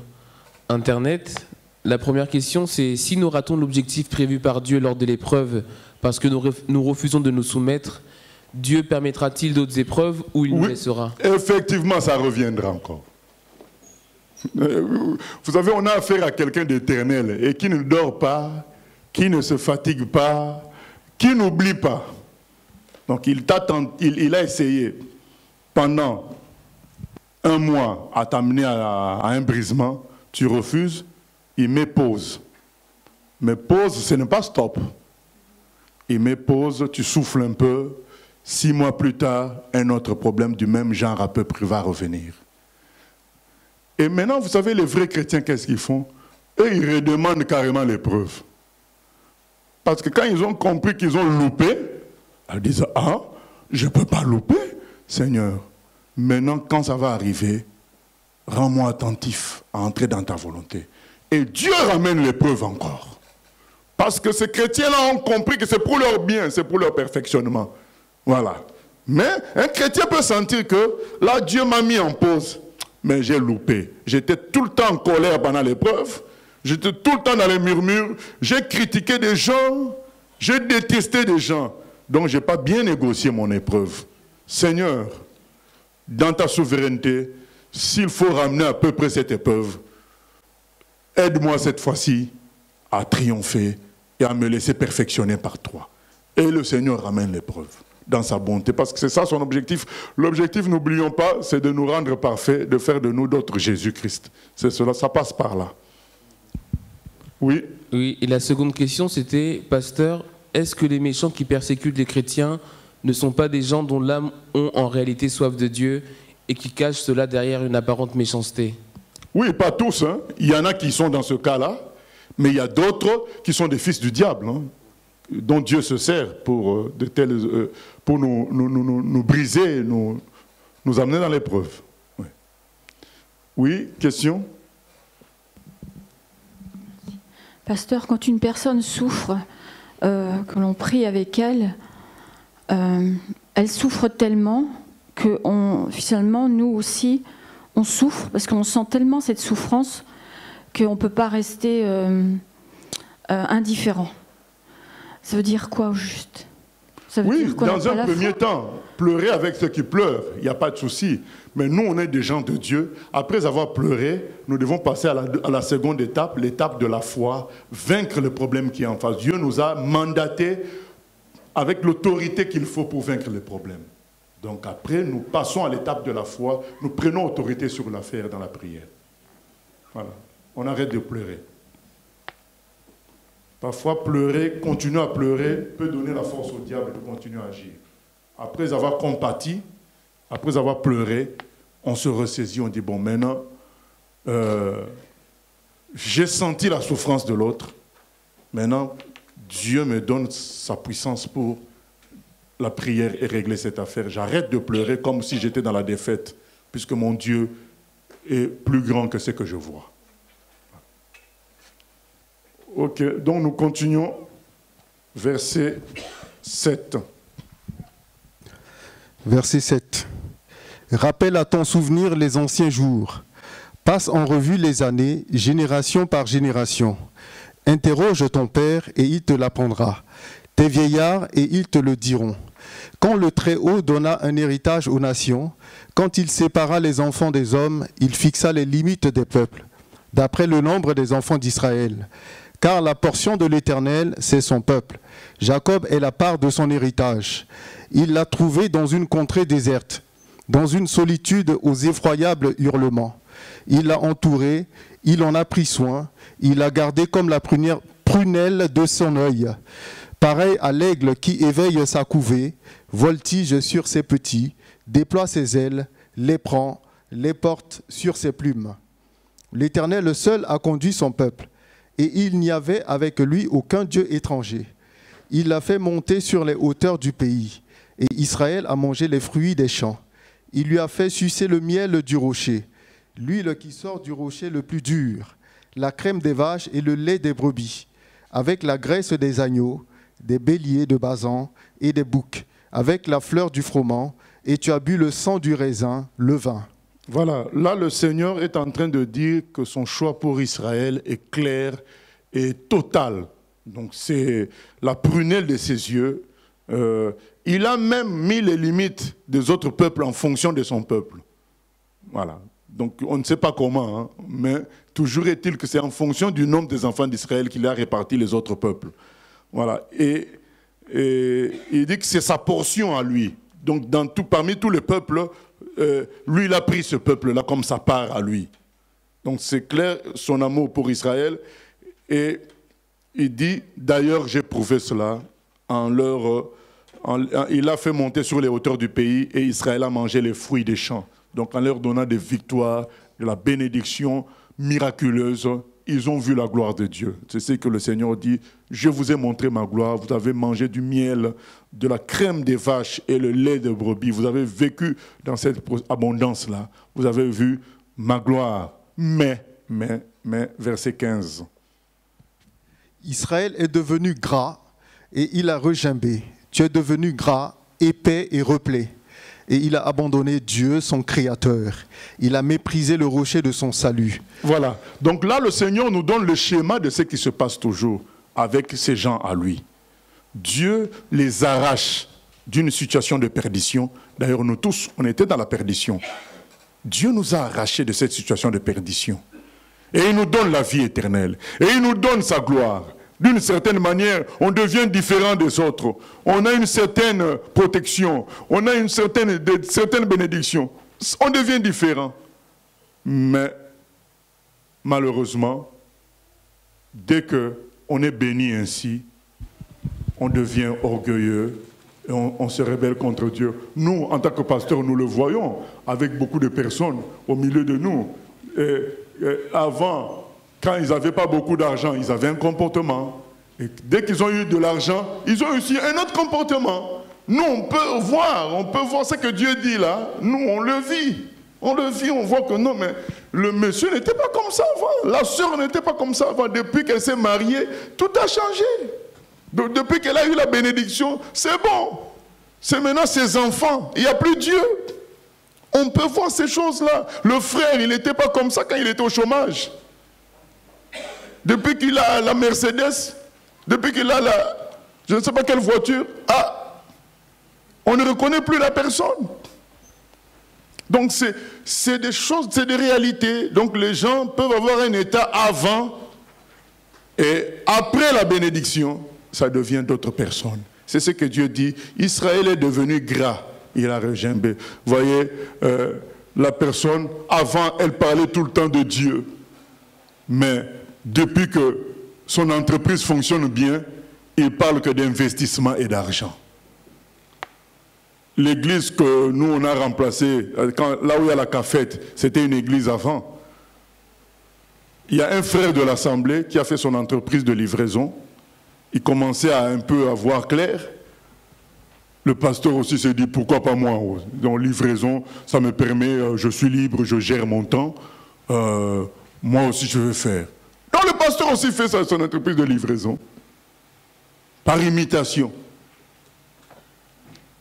Speaker 6: Internet. La première question, c'est si nous ratons l'objectif prévu par Dieu lors de l'épreuve parce que nous refusons de nous soumettre, Dieu permettra-t-il d'autres épreuves ou il nous laissera?
Speaker 2: Effectivement, ça reviendra encore. Vous savez, on a affaire à quelqu'un d'éternel et qui ne dort pas, qui ne se fatigue pas, qui n'oublie pas. Donc il a essayé pendant 1 mois à t'amener à un brisement, tu refuses, il met pause. Mais pause, ce n'est pas stop. Il met pause, tu souffles un peu, 6 mois plus tard, un autre problème du même genre à peu près va revenir. Et maintenant, vous savez, les vrais chrétiens, qu'est-ce qu'ils font? Eux, ils redemandent carrément l'épreuve. Parce que quand ils ont compris qu'ils ont loupé, ils disent, ah, je ne peux pas louper, Seigneur. Maintenant, quand ça va arriver, rends-moi attentif à entrer dans ta volonté. Et Dieu ramène l'épreuve encore. Parce que ces chrétiens-là ont compris que c'est pour leur bien, c'est pour leur perfectionnement. Voilà. Mais un chrétien peut sentir que là, Dieu m'a mis en pause. Mais j'ai loupé. J'étais tout le temps en colère pendant l'épreuve. J'étais tout le temps dans les murmures. J'ai critiqué des gens. J'ai détesté des gens. Donc, je n'ai pas bien négocié mon épreuve. Seigneur, dans ta souveraineté, s'il faut ramener à peu près cette épreuve, aide-moi cette fois-ci à triompher et à me laisser perfectionner par toi. Et le Seigneur ramène l'épreuve dans sa bonté, parce que c'est ça son objectif. L'objectif, n'oublions pas, c'est de nous rendre parfaits, de faire de nous d'autres Jésus-Christ. C'est cela, ça passe par là. Oui.
Speaker 6: Oui, et la seconde question, c'était, pasteur, est-ce que les méchants qui persécutent les chrétiens ne sont pas des gens dont l'âme ont en réalité soif de Dieu et qui cachent cela derrière une apparente méchanceté? Oui, pas tous. Hein. Il y en a qui sont dans ce cas-là, mais il y a d'autres qui sont des fils du diable, hein, dont Dieu se sert pour, pour nous briser, nous amener dans l'épreuve. Oui. Oui, question?
Speaker 7: Pasteur, quand une personne souffre, que l'on prie avec elle, elle souffre tellement que finalement, nous aussi, on souffre, parce qu'on sent tellement cette souffrance qu'on ne peut pas rester indifférent. Ça veut dire quoi au juste? Ça veut dire
Speaker 2: dans un premier temps, pleurer avec ceux qui pleurent, il n'y a pas de souci. Mais nous, on est des gens de Dieu. Après avoir pleuré, nous devons passer à la seconde étape, l'étape de la foi, vaincre le problème qui est en face. Dieu nous a mandatés avec l'autorité qu'il faut pour vaincre les problèmes. Donc après, nous passons à l'étape de la foi, nous prenons autorité sur l'affaire dans la prière. Voilà, on arrête de pleurer. Parfois, pleurer, continuer à pleurer, peut donner la force au diable de continuer à agir. Après avoir compati, après avoir pleuré, on se ressaisit, on dit, bon, maintenant, j'ai senti la souffrance de l'autre. Maintenant, Dieu me donne sa puissance pour la prière et régler cette affaire. J'arrête de pleurer comme si j'étais dans la défaite, puisque mon Dieu est plus grand que ce que je vois. Ok, donc nous continuons. Verset 7.
Speaker 3: Verset 7. Rappelle à ton souvenir les anciens jours. Passe en revue les années, génération par génération. Interroge ton père et il te l'apprendra. Tes vieillards et ils te le diront. Quand le Très-Haut donna un héritage aux nations, quand il sépara les enfants des hommes, il fixa les limites des peuples, d'après le nombre des enfants d'Israël. Car la portion de l'Éternel, c'est son peuple. Jacob est la part de son héritage. Il l'a trouvé dans une contrée déserte, dans une solitude aux effroyables hurlements. Il l'a entouré, il en a pris soin, il l'a gardé comme la prunelle de son œil. Pareil à l'aigle qui éveille sa couvée, voltige sur ses petits, déploie ses ailes, les prend, les porte sur ses plumes. L'Éternel seul a conduit son peuple. Et il n'y avait avec lui aucun dieu étranger. Il l'a fait monter sur les hauteurs du pays, et Israël a mangé les fruits des champs. Il lui a fait sucer le miel du rocher. l'huile qui sort du rocher le plus dur, la crème des vaches et le lait des brebis, avec la graisse des agneaux, des béliers de Basan et des boucs, avec la fleur du froment, et tu as bu le sang du raisin, le vin.
Speaker 2: Voilà, là le Seigneur est en train de dire que son choix pour Israël est clair et total. Donc c'est la prunelle de ses yeux. Il a même mis les limites des autres peuples en fonction de son peuple. Voilà. Donc on ne sait pas comment, hein, mais toujours est-il que c'est en fonction du nombre des enfants d'Israël qu'il a réparti les autres peuples. Voilà. Et il dit que c'est sa portion à lui. Donc parmi tous les peuples, lui il a pris ce peuple-là comme sa part à lui. Donc c'est clair son amour pour Israël. Et il dit, d'ailleurs j'ai prouvé cela il a fait monter sur les hauteurs du pays et Israël a mangé les fruits des champs. Donc en leur donnant des victoires, de la bénédiction miraculeuse, ils ont vu la gloire de Dieu. C'est ce que le Seigneur dit, je vous ai montré ma gloire, vous avez mangé du miel, de la crème des vaches et le lait de brebis, vous avez vécu dans cette abondance-là, vous avez vu ma gloire. Mais, verset 15.
Speaker 3: Israël est devenu gras et il a regimbé. Tu es devenu gras, épais et replé. Et il a abandonné Dieu, son Créateur. Il a méprisé le rocher de son salut.
Speaker 2: Voilà. Donc là, le Seigneur nous donne le schéma de ce qui se passe toujours avec ces gens à lui. Dieu les arrache d'une situation de perdition. D'ailleurs, nous tous, on était dans la perdition. Dieu nous a arrachés de cette situation de perdition. Et il nous donne la vie éternelle. Et il nous donne sa gloire. D'une certaine manière, on devient différent des autres. On a une certaine protection. On a une certaine bénédiction. On devient différent. Mais malheureusement, dès qu'on est béni ainsi, on devient orgueilleux et on se rebelle contre Dieu. Nous, en tant que pasteurs, nous le voyons avec beaucoup de personnes au milieu de nous. Avant, quand ils n'avaient pas beaucoup d'argent, ils avaient un comportement. Et dès qu'ils ont eu de l'argent, ils ont aussi un autre comportement. Nous, on peut voir ce que Dieu dit là. Nous, on le vit. On le vit, on voit que non, mais le monsieur n'était pas comme ça avant. La sœur n'était pas comme ça avant. Depuis qu'elle s'est mariée, tout a changé. Depuis qu'elle a eu la bénédiction, c'est bon. C'est maintenant ses enfants. Il n'y a plus Dieu. On peut voir ces choses-là. Le frère, il n'était pas comme ça quand il était au chômage. Depuis qu'il a la Mercedes, depuis qu'il a je ne sais pas quelle voiture, on ne reconnaît plus la personne. Donc c'est des choses, c'est des réalités. Donc les gens peuvent avoir un état avant et après la bénédiction, ça devient d'autres personnes. C'est ce que Dieu dit. Israël est devenu gras. Il a regimbé. Vous voyez, la personne, avant, elle parlait tout le temps de Dieu. Mais depuis que son entreprise fonctionne bien, il parle que d'investissement et d'argent. L'église que nous, on a remplacée, là où il y a la cafette, c'était une église avant. Il y a un frère de l'Assemblée qui a fait son entreprise de livraison. Il commençait à un peu à voir clair. Le pasteur aussi s'est dit, pourquoi pas moi? Dans livraison, ça me permet, je suis libre, je gère mon temps. Moi aussi, je veux faire. Donc le pasteur aussi fait son entreprise de livraison. Par imitation.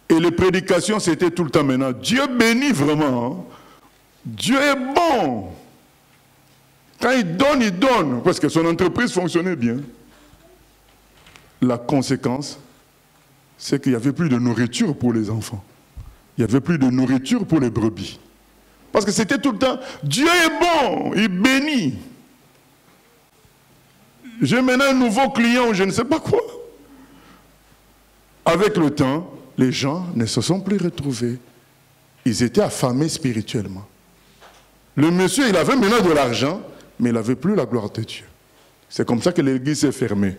Speaker 2: Et les prédications, c'était tout le temps maintenant. Dieu bénit vraiment. Hein? Dieu est bon. Quand il donne, parce que son entreprise fonctionnait bien. La conséquence, c'est qu'il n'y avait plus de nourriture pour les enfants. Il n'y avait plus de nourriture pour les brebis. Parce que c'était tout le temps, Dieu est bon, il bénit. J'ai maintenant un nouveau client ou je ne sais pas quoi. Avec le temps, les gens ne se sont plus retrouvés. Ils étaient affamés spirituellement. Le monsieur, il avait maintenant de l'argent, mais il n'avait plus la gloire de Dieu. C'est comme ça que l'église s'est fermée.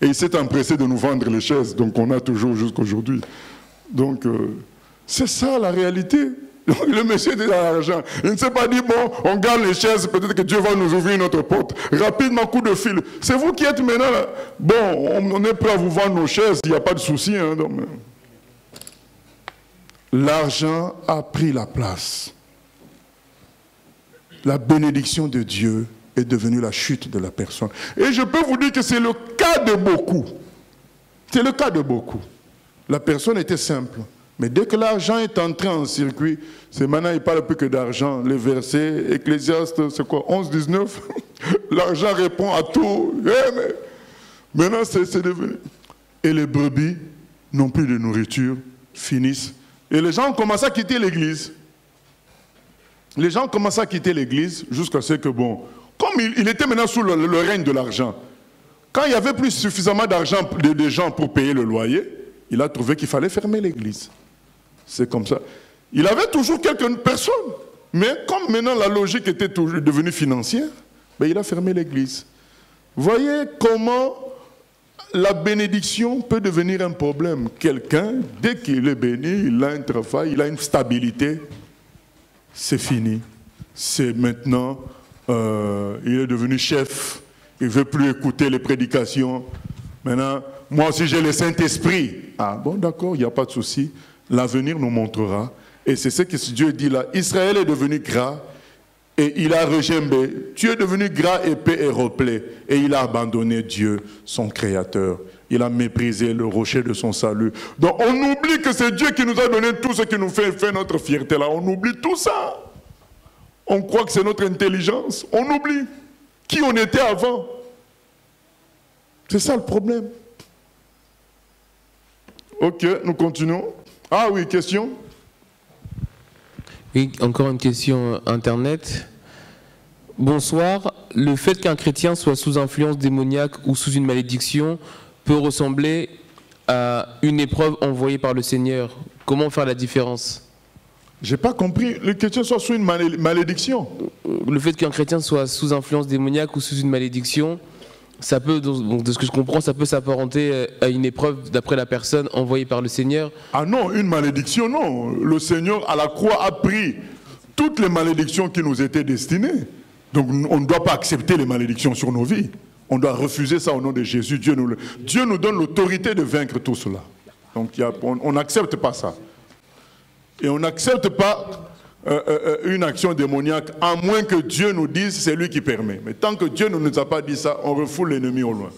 Speaker 2: Et il s'est empressé de nous vendre les chaises, donc on a toujours jusqu'à aujourd'hui. Donc, c'est ça la réalité. Donc, le monsieur était dans l'argent. Il ne s'est pas dit, bon, on garde les chaises, peut-être que Dieu va nous ouvrir notre porte. Rapidement, coup de fil. C'est vous qui êtes maintenant là. Bon, on est prêt à vous vendre nos chaises, il n'y a pas de souci. Hein, donc... L'argent a pris la place. la bénédiction de Dieu est devenue la chute de la personne. Et je peux vous dire que c'est le cas de beaucoup. C'est le cas de beaucoup. La personne était simple. Mais dès que l'argent est entré en circuit, c'est maintenant il ne parle plus que d'argent. Les versets, Ecclésiaste, c'est quoi, 11, 19 l'argent répond à tout. Mais maintenant, c'est devenu... Et les brebis n'ont plus de nourriture, finissent. Et les gens ont commencé à quitter l'église. Les gens ont commencé à quitter l'église jusqu'à ce que, bon, comme il était maintenant sous le règne de l'argent, quand il n'y avait plus suffisamment d'argent de gens pour payer le loyer, il a trouvé qu'il fallait fermer l'église. C'est comme ça. Il avait toujours quelques personnes, mais comme maintenant la logique était toujours devenue financière, ben il a fermé l'église. Voyez comment la bénédiction peut devenir un problème. Quelqu'un, dès qu'il est béni, il a un travail, il a une stabilité, c'est fini. C'est maintenant, il est devenu chef, il ne veut plus écouter les prédications. Maintenant, moi aussi j'ai le Saint-Esprit. Ah bon, d'accord, il n'y a pas de souci. L'avenir nous montrera. Et c'est ce que Dieu dit là. Israël est devenu gras et il a regimbé. Tu es devenu gras, épais et replet. Et il a abandonné Dieu, son Créateur. Il a méprisé le rocher de son salut. Donc on oublie que c'est Dieu qui nous a donné tout ce qui nous fait notre fierté là. On oublie tout ça. On croit que c'est notre intelligence. On oublie qui on était avant. C'est ça le problème. Ok, nous continuons. Ah oui, question?
Speaker 6: Oui, encore une question Internet. Bonsoir. Le fait qu'un chrétien soit sous influence démoniaque ou sous une malédiction peut ressembler à une épreuve envoyée par le Seigneur. Comment faire la différence?
Speaker 2: J'ai pas compris. Le chrétien soit sous une malédiction.
Speaker 6: Le fait qu'un chrétien soit sous influence démoniaque ou sous une malédiction, ça peut, donc de ce que je comprends, ça peut s'apparenter à une épreuve d'après la personne envoyée par le Seigneur.
Speaker 2: Ah non, une malédiction, non. Le Seigneur à la croix a pris toutes les malédictions qui nous étaient destinées. Donc on ne doit pas accepter les malédictions sur nos vies. On doit refuser ça au nom de Jésus. Dieu nous donne l'autorité de vaincre tout cela. Donc on n'accepte pas ça. Et on n'accepte pas une action démoniaque, à moins que Dieu nous dise c'est lui qui permet. Mais tant que Dieu ne nous a pas dit ça, on refoule l'ennemi au loin.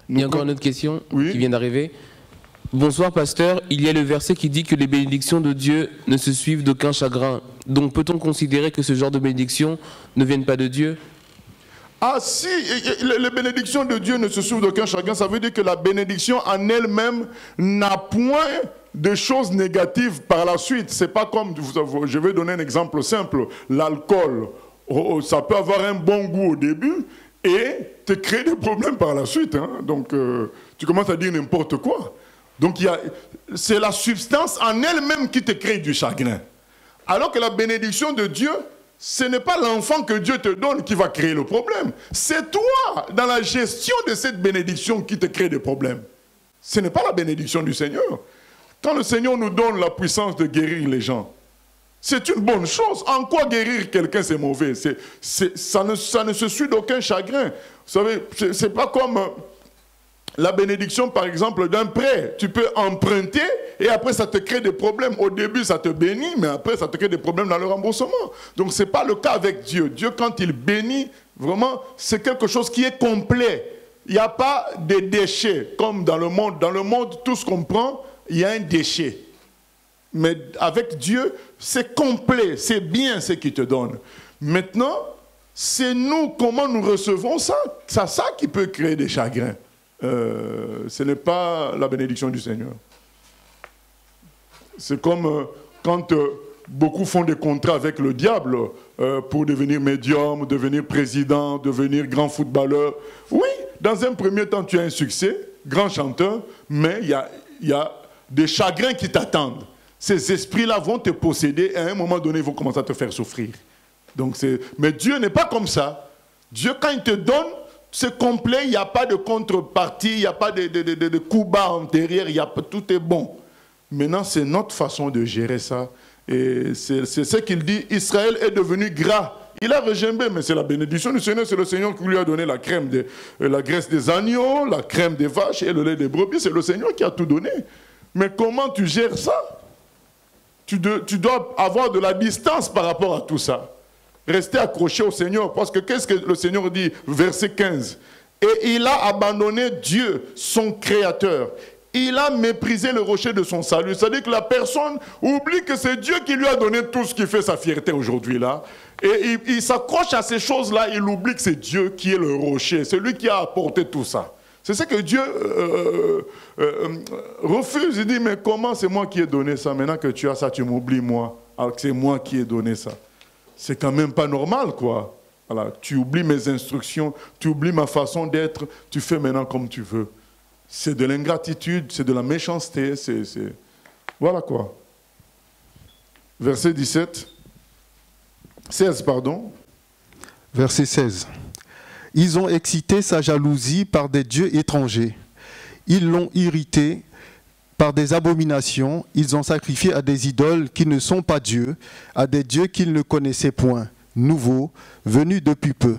Speaker 6: Il y a encore une autre question
Speaker 2: qui
Speaker 6: vient d'arriver. Bonsoir pasteur, il y a le verset qui dit que les bénédictions de Dieu ne se suivent d'aucun chagrin. Donc peut-on considérer que ce genre de bénédictions ne viennent pas de Dieu?
Speaker 2: Ah si, les bénédictions de Dieu ne se suivent d'aucun chagrin, ça veut dire que la bénédiction en elle-même n'a point de choses négatives par la suite. C'est pas comme, je vais donner un exemple simple, l'alcool. Ça peut avoir un bon goût au début et te créer des problèmes par la suite. Hein. Donc tu commences à dire n'importe quoi. Donc c'est la substance en elle-même qui te crée du chagrin. Alors que la bénédiction de Dieu, ce n'est pas l'enfant que Dieu te donne qui va créer le problème. C'est toi, dans la gestion de cette bénédiction, qui te crée des problèmes. Ce n'est pas la bénédiction du Seigneur. Quand le Seigneur nous donne la puissance de guérir les gens, c'est une bonne chose. En quoi guérir quelqu'un, c'est mauvais? Ça ne se suit d'aucun chagrin. Vous savez, c'est pas comme la bénédiction, par exemple, d'un prêt. Tu peux emprunter et après, ça te crée des problèmes. Au début, ça te bénit, mais après, ça te crée des problèmes dans le remboursement. Donc, ce n'est pas le cas avec Dieu. Dieu, quand il bénit, vraiment, c'est quelque chose qui est complet. Il n'y a pas de déchets, comme dans le monde. Dans le monde, tout ce qu'on prend, il y a un déchet. Mais avec Dieu, c'est complet, c'est bien ce qu'il te donne. Maintenant, c'est nous, comment nous recevons ça. C'est ça qui peut créer des chagrins. Ce n'est pas la bénédiction du Seigneur. C'est comme quand beaucoup font des contrats avec le diable pour devenir médium, devenir président, devenir grand footballeur. Oui, dans un premier temps, tu as un succès, grand chanteur, mais il y a des chagrins qui t'attendent. Ces esprits-là vont te posséder et à un moment donné, ils vont commencer à te faire souffrir. Donc mais Dieu n'est pas comme ça. Dieu, quand il te donne, c'est complet, il n'y a pas de contrepartie, il n'y a pas de coups bas en derrière, tout est bon. Maintenant, c'est notre façon de gérer ça. Et c'est ce qu'il dit, Israël est devenu gras. Il a regimbé, mais c'est la bénédiction du Seigneur, c'est le Seigneur qui lui a donné la graisse des agneaux, la crème des vaches et le lait des brebis, c'est le Seigneur qui a tout donné. Mais comment tu gères ça? Tu dois avoir de la distance par rapport à tout ça. Rester accroché au Seigneur, parce que qu'est-ce que le Seigneur dit, verset 15? Et il a abandonné Dieu, son Créateur. Il a méprisé le rocher de son salut. C'est-à-dire que la personne oublie que c'est Dieu qui lui a donné tout ce qui fait sa fierté aujourd'hui là. Et il s'accroche à ces choses-là, il oublie que c'est Dieu qui est le rocher, c'est lui qui a apporté tout ça. C'est ce que Dieu refuse. Il dit, mais comment c'est moi qui ai donné ça? Maintenant que tu as ça, tu m'oublies moi, alors que c'est moi qui ai donné ça. C'est quand même pas normal, quoi. Voilà, tu oublies mes instructions, tu oublies ma façon d'être, tu fais maintenant comme tu veux. C'est de l'ingratitude, c'est de la méchanceté, Voilà quoi. Verset 16, pardon.
Speaker 3: Verset 16. Ils ont excité sa jalousie par des dieux étrangers. Ils l'ont irrité par des abominations. Ils ont sacrifié à des idoles qui ne sont pas dieux, à des dieux qu'ils ne connaissaient point, nouveaux, venus depuis peu,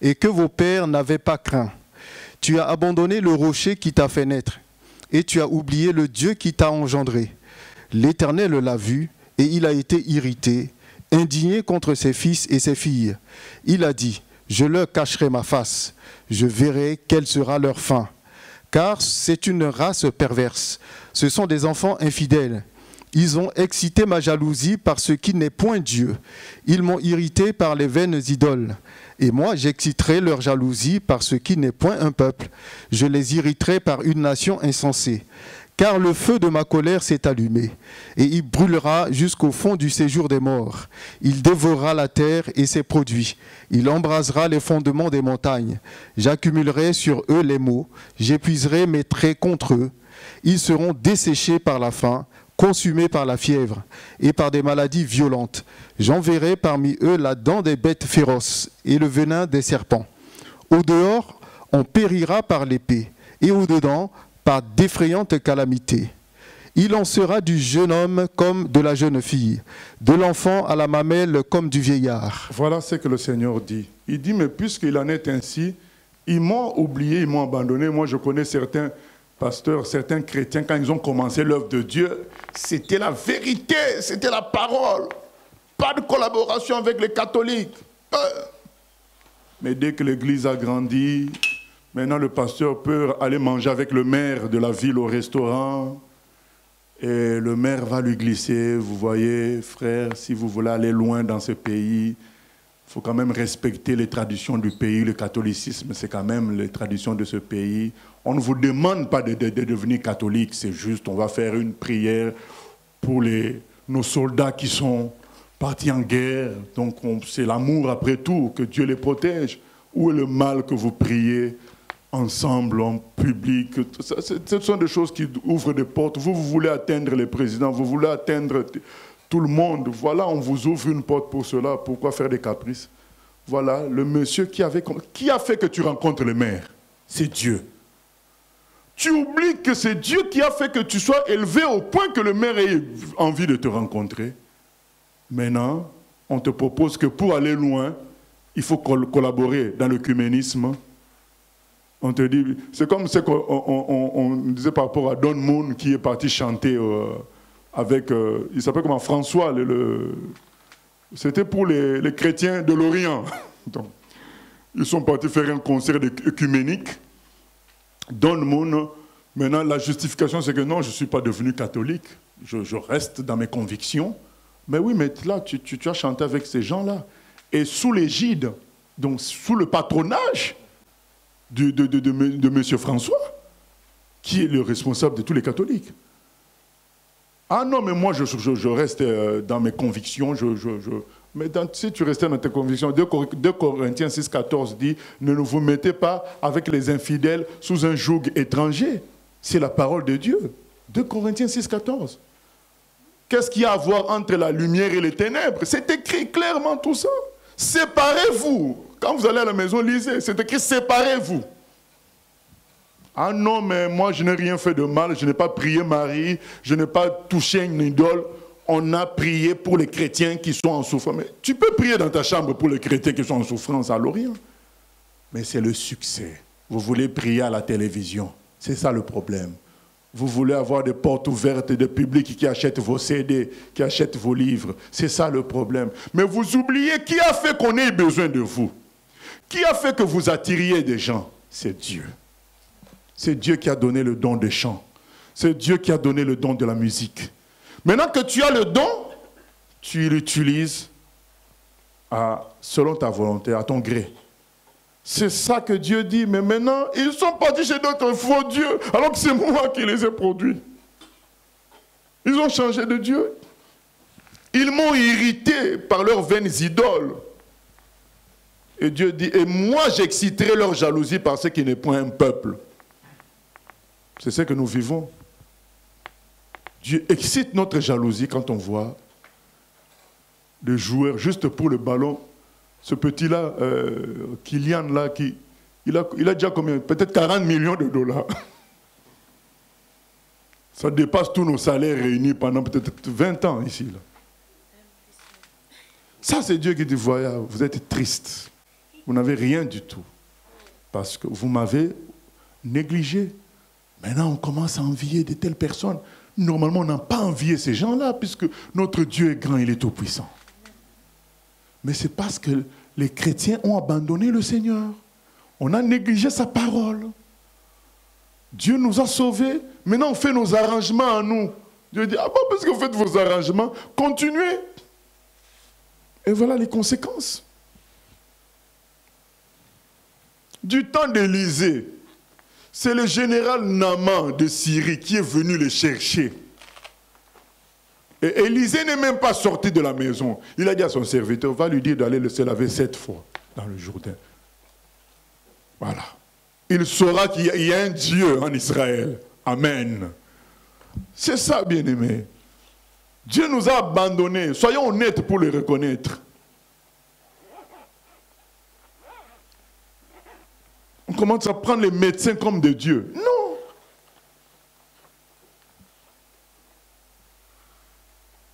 Speaker 3: et que vos pères n'avaient pas craint. Tu as abandonné le rocher qui t'a fait naître, et tu as oublié le Dieu qui t'a engendré. L'Éternel l'a vu, et il a été irrité, indigné contre ses fils et ses filles. Il a dit, je leur cacherai ma face, je verrai quelle sera leur fin. Car c'est une race perverse, ce sont des enfants infidèles. Ils ont excité ma jalousie par ce qui n'est point Dieu. Ils m'ont irrité par les vaines idoles. Et moi, j'exciterai leur jalousie par ce qui n'est point un peuple. Je les irriterai par une nation insensée. Car le feu de ma colère s'est allumé, et il brûlera jusqu'au fond du séjour des morts. Il dévorera la terre et ses produits. Il embrasera les fondements des montagnes. J'accumulerai sur eux les maux, j'épuiserai mes traits contre eux. Ils seront desséchés par la faim, consumés par la fièvre et par des maladies violentes. J'enverrai parmi eux la dent des bêtes féroces et le venin des serpents. Au dehors, on périra par l'épée, et au dedans, par d'effrayantes calamités. Il en sera du jeune homme comme de la jeune fille, de l'enfant à la mamelle comme du vieillard.
Speaker 2: Voilà ce que le Seigneur dit. Il dit, mais puisqu'il en est ainsi, ils m'ont oublié, ils m'ont abandonné. Moi, je connais certains pasteurs, certains chrétiens, quand ils ont commencé l'œuvre de Dieu, c'était la vérité, c'était la parole. Pas de collaboration avec les catholiques. Mais dès que l'église a grandi, maintenant le pasteur peut aller manger avec le maire de la ville au restaurant. Et le maire va lui glisser, vous voyez, frère, si vous voulez aller loin dans ce pays, il faut quand même respecter les traditions du pays. Le catholicisme, c'est quand même les traditions de ce pays. On ne vous demande pas de devenir catholique, c'est juste, on va faire une prière pour nos soldats qui sont partis en guerre. Donc c'est l'amour après tout, que Dieu les protège. Où est le mal que vous priez ensemble, en public? Ce sont des choses qui ouvrent des portes. Vous voulez atteindre les présidents, vous voulez atteindre tout le monde. Voilà, on vous ouvre une porte pour cela. Pourquoi faire des caprices? Voilà, le monsieur qui a fait que tu rencontres le maire? C'est Dieu. Tu oublies que c'est Dieu qui a fait que tu sois élevé au point que le maire ait envie de te rencontrer. Maintenant, on te propose que pour aller loin, il faut collaborer dans l'œcuménisme. On te dit, c'est comme ce qu'on disait par rapport à Don Moon qui est parti chanter avec, il s'appelle comment, François, c'était pour les chrétiens de l'Orient. Donc, ils sont partis faire un concert œcuménique. Don Moon, maintenant la justification c'est que non, je ne suis pas devenu catholique, je reste dans mes convictions. Mais oui, mais là, tu as chanté avec ces gens-là. Et sous l'égide, donc sous le patronage de M. François, qui est le responsable de tous les catholiques. Ah non, mais moi, je reste dans mes convictions. Mais si tu restais dans tes convictions, 2 Corinthiens 6,14 dit, ne vous mettez pas avec les infidèles sous un joug étranger. C'est la parole de Dieu. 2 Corinthiens 6,14. Qu'est-ce qu'il y a à voir entre la lumière et les ténèbres? C'est écrit clairement tout ça. Séparez-vous. Quand vous allez à la maison, lisez. C'est écrit séparez-vous. Ah non, mais moi je n'ai rien fait de mal. Je n'ai pas prié Marie. Je n'ai pas touché une idole. On a prié pour les chrétiens qui sont en souffrance. Mais tu peux prier dans ta chambre pour les chrétiens qui sont en souffrance à l'Orient. Mais c'est le succès. Vous voulez prier à la télévision. C'est ça le problème. Vous voulez avoir des portes ouvertes et des publics qui achètent vos CD, qui achètent vos livres. C'est ça le problème. Mais vous oubliez qui a fait qu'on ait besoin de vous. Qui a fait que vous attiriez des gens? C'est Dieu. C'est Dieu qui a donné le don des chants. C'est Dieu qui a donné le don de la musique. Maintenant que tu as le don, tu l'utilises selon ta volonté, à ton gré. C'est ça que Dieu dit. Mais maintenant, ils sont partis chez d'autres faux dieux, alors que c'est moi qui les ai produits. Ils ont changé de Dieu. Ils m'ont irrité par leurs vaines idoles. Et Dieu dit, et moi j'exciterai leur jalousie par ce qui n'est point un peuple. C'est ce que nous vivons. Dieu excite notre jalousie quand on voit des joueurs juste pour le ballon. Ce petit-là, Kylian, là, il a déjà combien? Peut-être 40 millions de dollars. Ça dépasse tous nos salaires réunis pendant peut-être 20 ans ici. Là. Ça, c'est Dieu qui dit, voilà, vous êtes triste. Vous n'avez rien du tout. Parce que vous m'avez négligé. Maintenant, on commence à envier de telles personnes. Normalement, on n'a pas envié ces gens-là, puisque notre Dieu est grand, il est tout-puissant. Mais c'est parce que les chrétiens ont abandonné le Seigneur. On a négligé sa parole. Dieu nous a sauvés. Maintenant, on fait nos arrangements à nous. Dieu dit, ah bon, parce que vous faites vos arrangements, continuez. Et voilà les conséquences. Du temps d'Élisée, c'est le général Naaman de Syrie qui est venu les chercher. Et Élisée n'est même pas sorti de la maison. Il a dit à son serviteur, va lui dire d'aller se laver 7 fois dans le Jourdain. Voilà. Il saura qu'il y a un Dieu en Israël. Amen. C'est ça, bien-aimé. Dieu nous a abandonnés. Soyons honnêtes pour le reconnaître. On commence à prendre les médecins comme des dieux. Non.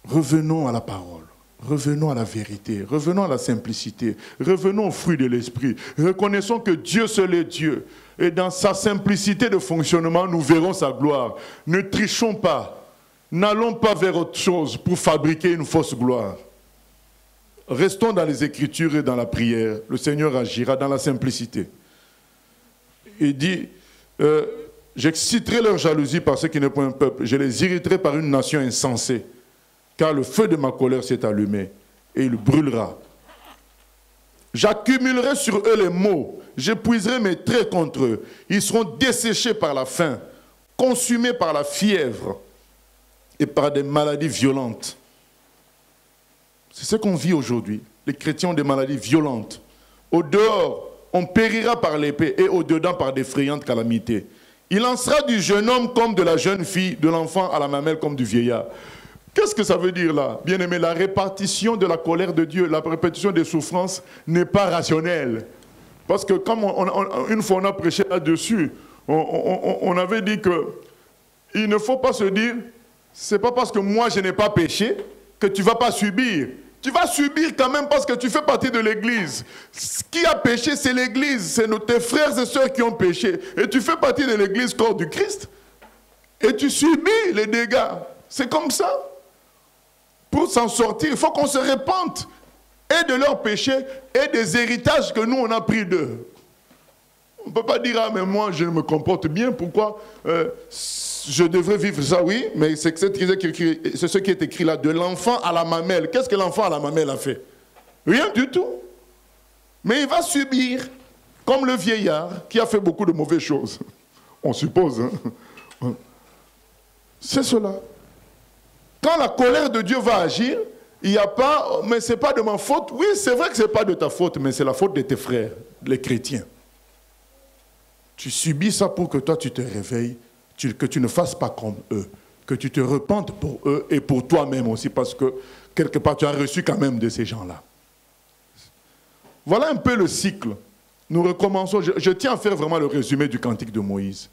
Speaker 2: Revenons à la parole. Revenons à la vérité. Revenons à la simplicité. Revenons au fruit de l'esprit. Reconnaissons que Dieu seul est Dieu. Et dans sa simplicité de fonctionnement, nous verrons sa gloire. Ne trichons pas. N'allons pas vers autre chose pour fabriquer une fausse gloire. Restons dans les Écritures et dans la prière. Le Seigneur agira dans la simplicité. Il dit, j'exciterai leur jalousie par ce qui n'est pas un peuple. Je les irriterai par une nation insensée. Car le feu de ma colère s'est allumé et il brûlera. J'accumulerai sur eux les maux. J'épuiserai mes traits contre eux. Ils seront desséchés par la faim, consumés par la fièvre et par des maladies violentes. C'est ce qu'on vit aujourd'hui. Les chrétiens ont des maladies violentes. Au dehors, on périra par l'épée et au dedans par d'effrayantes calamités. Il en sera du jeune homme comme de la jeune fille, de l'enfant à la mamelle comme du vieillard. Qu'est-ce que ça veut dire là? Bien aimé, la répartition de la colère de Dieu, la répartition des souffrances n'est pas rationnelle. Parce que comme une fois on a prêché là-dessus, on avait dit qu'il ne faut pas se dire, c'est pas parce que moi je n'ai pas péché que tu ne vas pas subir. Tu vas subir quand même parce que tu fais partie de l'Église. Ce qui a péché, c'est l'Église. C'est tes frères et sœurs qui ont péché. Et tu fais partie de l'Église, corps du Christ. Et tu subis les dégâts. C'est comme ça. Pour s'en sortir, il faut qu'on se répande. Et de leurs péchés, et des héritages que nous, on a pris d'eux. On ne peut pas dire, ah, mais moi, je me comporte bien. Pourquoi je devrais vivre ça? Oui, mais c'est ce qui est écrit là, de l'enfant à la mamelle. Qu'est-ce que l'enfant à la mamelle a fait? Rien du tout. Mais il va subir, comme le vieillard qui a fait beaucoup de mauvaises choses. On suppose. Hein? C'est cela. Quand la colère de Dieu va agir, il n'y a pas, mais ce n'est pas de ma faute. Oui, c'est vrai que ce n'est pas de ta faute, mais c'est la faute de tes frères, les chrétiens. Tu subis ça pour que toi tu te réveilles, que tu ne fasses pas comme eux, que tu te repentes pour eux et pour toi-même aussi, parce que quelque part tu as reçu quand même de ces gens-là. Voilà un peu le cycle. Nous recommençons. Je tiens à faire vraiment le résumé du cantique de Moïse.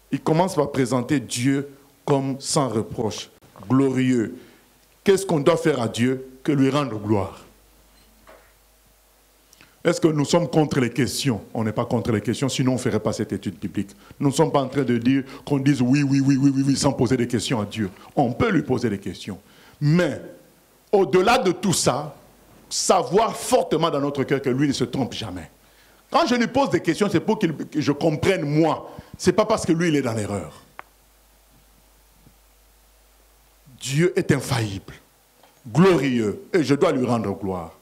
Speaker 2: Il commence par présenter Dieu comme sans reproche, glorieux. Qu'est-ce qu'on doit faire à Dieu que lui rendre gloire? Est-ce que nous sommes contre les questions? On n'est pas contre les questions, sinon on ne ferait pas cette étude biblique. Nous ne sommes pas en train de dire qu'on dise oui, sans poser des questions à Dieu. On peut lui poser des questions. Mais, au-delà de tout ça, savoir fortement dans notre cœur que lui ne se trompe jamais. Quand je lui pose des questions, c'est pour que je comprenne moi. Ce n'est pas parce que lui, il est dans l'erreur. Dieu est infaillible, glorieux, et je dois lui rendre gloire.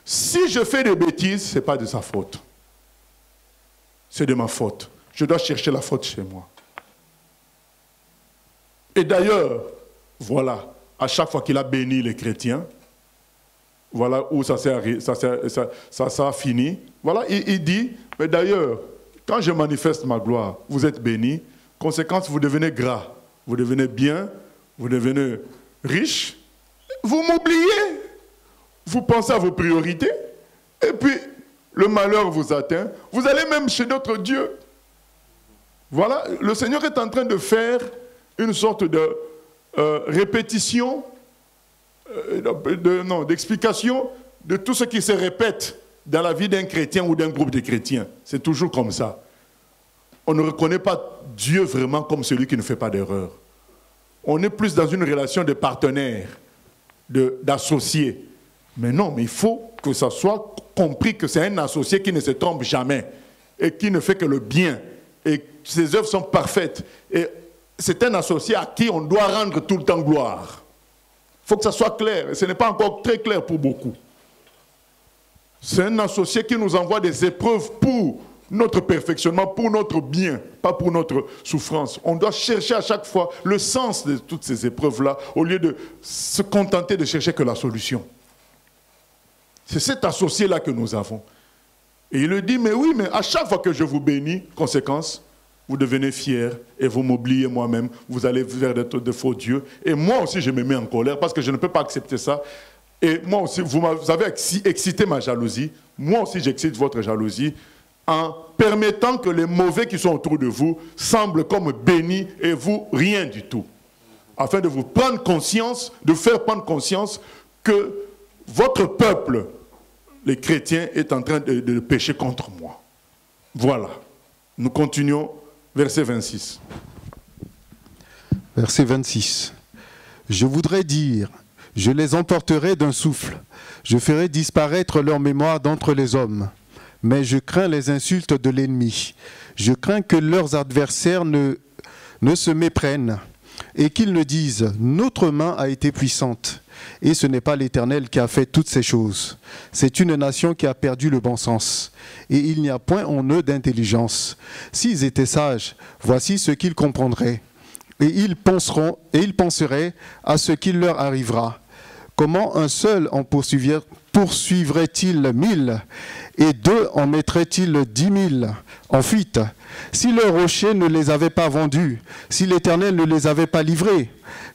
Speaker 2: Si je fais des bêtises, ce n'est pas de sa faute. C'est de ma faute. Je dois chercher la faute chez moi. Et d'ailleurs, voilà, à chaque fois qu'il a béni les chrétiens, voilà où ça a fini. Voilà, il dit, mais d'ailleurs, quand je manifeste ma gloire, vous êtes bénis. Conséquence, vous devenez gras, vous devenez bien, vous devenez riche. Vous m'oubliez. Vous pensez à vos priorités, et puis le malheur vous atteint. Vous allez même chez d'autres dieux. Voilà, le Seigneur est en train de faire une sorte de répétition, d'explication de tout ce qui se répète dans la vie d'un chrétien ou d'un groupe de chrétiens. C'est toujours comme ça. On ne reconnaît pas Dieu vraiment comme celui qui ne fait pas d'erreur. On est plus dans une relation de partenaire, d'associé. Mais non, mais il faut que ça soit compris que c'est un associé qui ne se trompe jamais et qui ne fait que le bien. Et ses œuvres sont parfaites. Et c'est un associé à qui on doit rendre tout le temps gloire. Il faut que ça soit clair. Et ce n'est pas encore très clair pour beaucoup. C'est un associé qui nous envoie des épreuves pour notre perfectionnement, pour notre bien, pas pour notre souffrance. On doit chercher à chaque fois le sens de toutes ces épreuves-là, au lieu de se contenter de chercher que la solution. C'est cet associé-là que nous avons. Et il lui dit, mais oui, mais à chaque fois que je vous bénis, conséquence, vous devenez fiers et vous m'oubliez moi-même, vous allez vers de faux dieux. Et moi aussi, je me mets en colère parce que je ne peux pas accepter ça. Et moi aussi, vous avez excité ma jalousie. Moi aussi, j'excite votre jalousie en permettant que les mauvais qui sont autour de vous semblent comme bénis et vous, rien du tout. Afin de vous prendre conscience, de faire prendre conscience que votre peuple, les chrétiens, est en train de pécher contre moi. Voilà. Nous continuons, verset 26.
Speaker 3: Verset 26. Je voudrais dire, je les emporterai d'un souffle, je ferai disparaître leur mémoire d'entre les hommes. Mais je crains les insultes de l'ennemi. Je crains que leurs adversaires ne se méprennent et qu'ils ne disent « Notre main a été puissante ». Et ce n'est pas l'Éternel qui a fait toutes ces choses. C'est une nation qui a perdu le bon sens. Et il n'y a point en eux d'intelligence. S'ils étaient sages, voici ce qu'ils comprendraient. Et ils penseraient à ce qui leur arrivera. Comment un seul en poursuivrait-il 1000 et deux en mettraient-ils 10 000 en fuite? Si le rocher ne les avait pas vendus, si l'Éternel ne les avait pas livrés,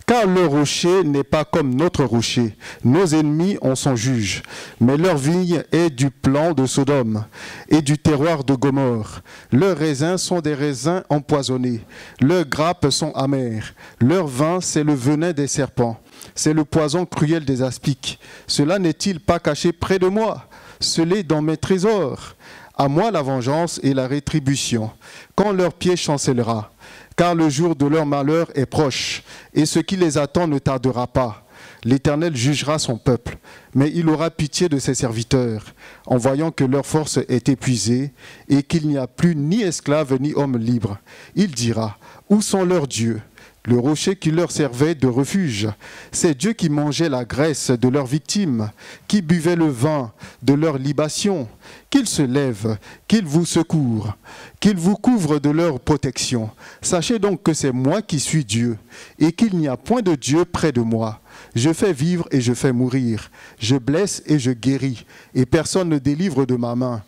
Speaker 3: car le rocher n'est pas comme notre rocher, nos ennemis en sont juges, mais leur vigne est du plan de Sodome et du terroir de Gomorrhe. Leurs raisins sont des raisins empoisonnés, leurs grappes sont amères, leur vin c'est le venin des serpents, c'est le poison cruel des aspics. Cela n'est-il pas caché près de moi? Scellé dans mes trésors. À moi la vengeance et la rétribution, quand leur pied chancellera. Car le jour de leur malheur est proche, et ce qui les attend ne tardera pas. L'Éternel jugera son peuple, mais il aura pitié de ses serviteurs, en voyant que leur force est épuisée, et qu'il n'y a plus ni esclaves ni hommes libres. Il dira, où sont leurs dieux ? Le rocher qui leur servait de refuge, c'est Dieu qui mangeait la graisse de leurs victimes, qui buvait le vin de leurs libations. Qu'il se lève, qu'il vous secourt, qu'il vous couvre de leur protection. Sachez donc que c'est moi qui suis Dieu, et qu'il n'y a point de Dieu près de moi. Je fais vivre et je fais mourir, je blesse et je guéris, et personne ne délivre de ma main.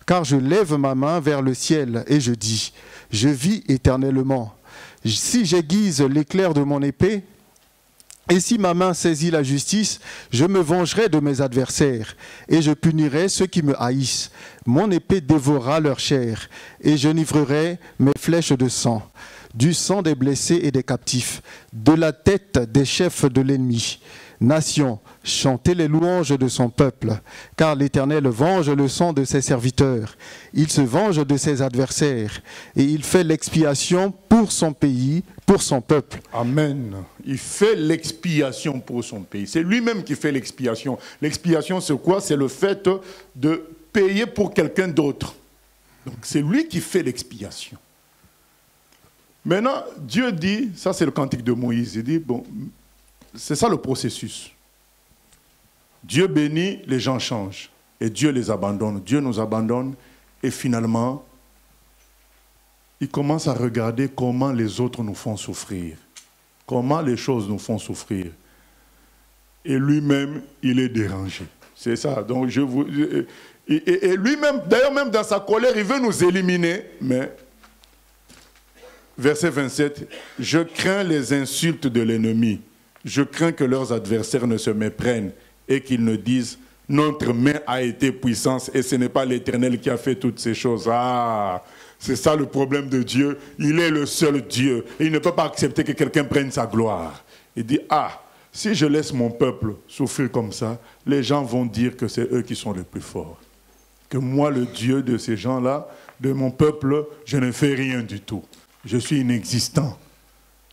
Speaker 3: Car je lève ma main vers le ciel et je dis, je vis éternellement. Si j'aiguise l'éclair de mon épée, et si ma main saisit la justice, je me vengerai de mes adversaires, et je punirai ceux qui me haïssent. Mon épée dévorera leur chair, et je livrerai mes flèches de sang, du sang des blessés et des captifs, de la tête des chefs de l'ennemi. Nations, chantez les louanges de son peuple, car l'Éternel venge le sang de ses serviteurs. Il se venge de ses adversaires et il fait l'expiation pour son pays, pour son peuple.
Speaker 2: Amen. Il fait l'expiation pour son pays. C'est lui-même qui fait l'expiation. L'expiation, c'est quoi? C'est le fait de payer pour quelqu'un d'autre. Donc c'est lui qui fait l'expiation. Maintenant, Dieu dit, ça c'est le cantique de Moïse, il dit, bon, c'est ça le processus. Dieu bénit, les gens changent. Et Dieu les abandonne. Dieu nous abandonne. Et finalement, il commence à regarder comment les autres nous font souffrir. Comment les choses nous font souffrir. Et lui-même, il est dérangé. C'est ça. Donc et lui-même, d'ailleurs même dans sa colère, il veut nous éliminer. Mais, verset 27, « Je crains les insultes de l'ennemi. Je crains que leurs adversaires ne se méprennent et qu'ils ne disent « Notre main a été puissance et ce n'est pas l'Éternel qui a fait toutes ces choses. » Ah, c'est ça le problème de Dieu. Il est le seul Dieu. Et il ne peut pas accepter que quelqu'un prenne sa gloire. Il dit « Ah, si je laisse mon peuple souffrir comme ça, les gens vont dire que c'est eux qui sont les plus forts. Que moi, le Dieu de ces gens-là, de mon peuple, je ne fais rien du tout. Je suis inexistant.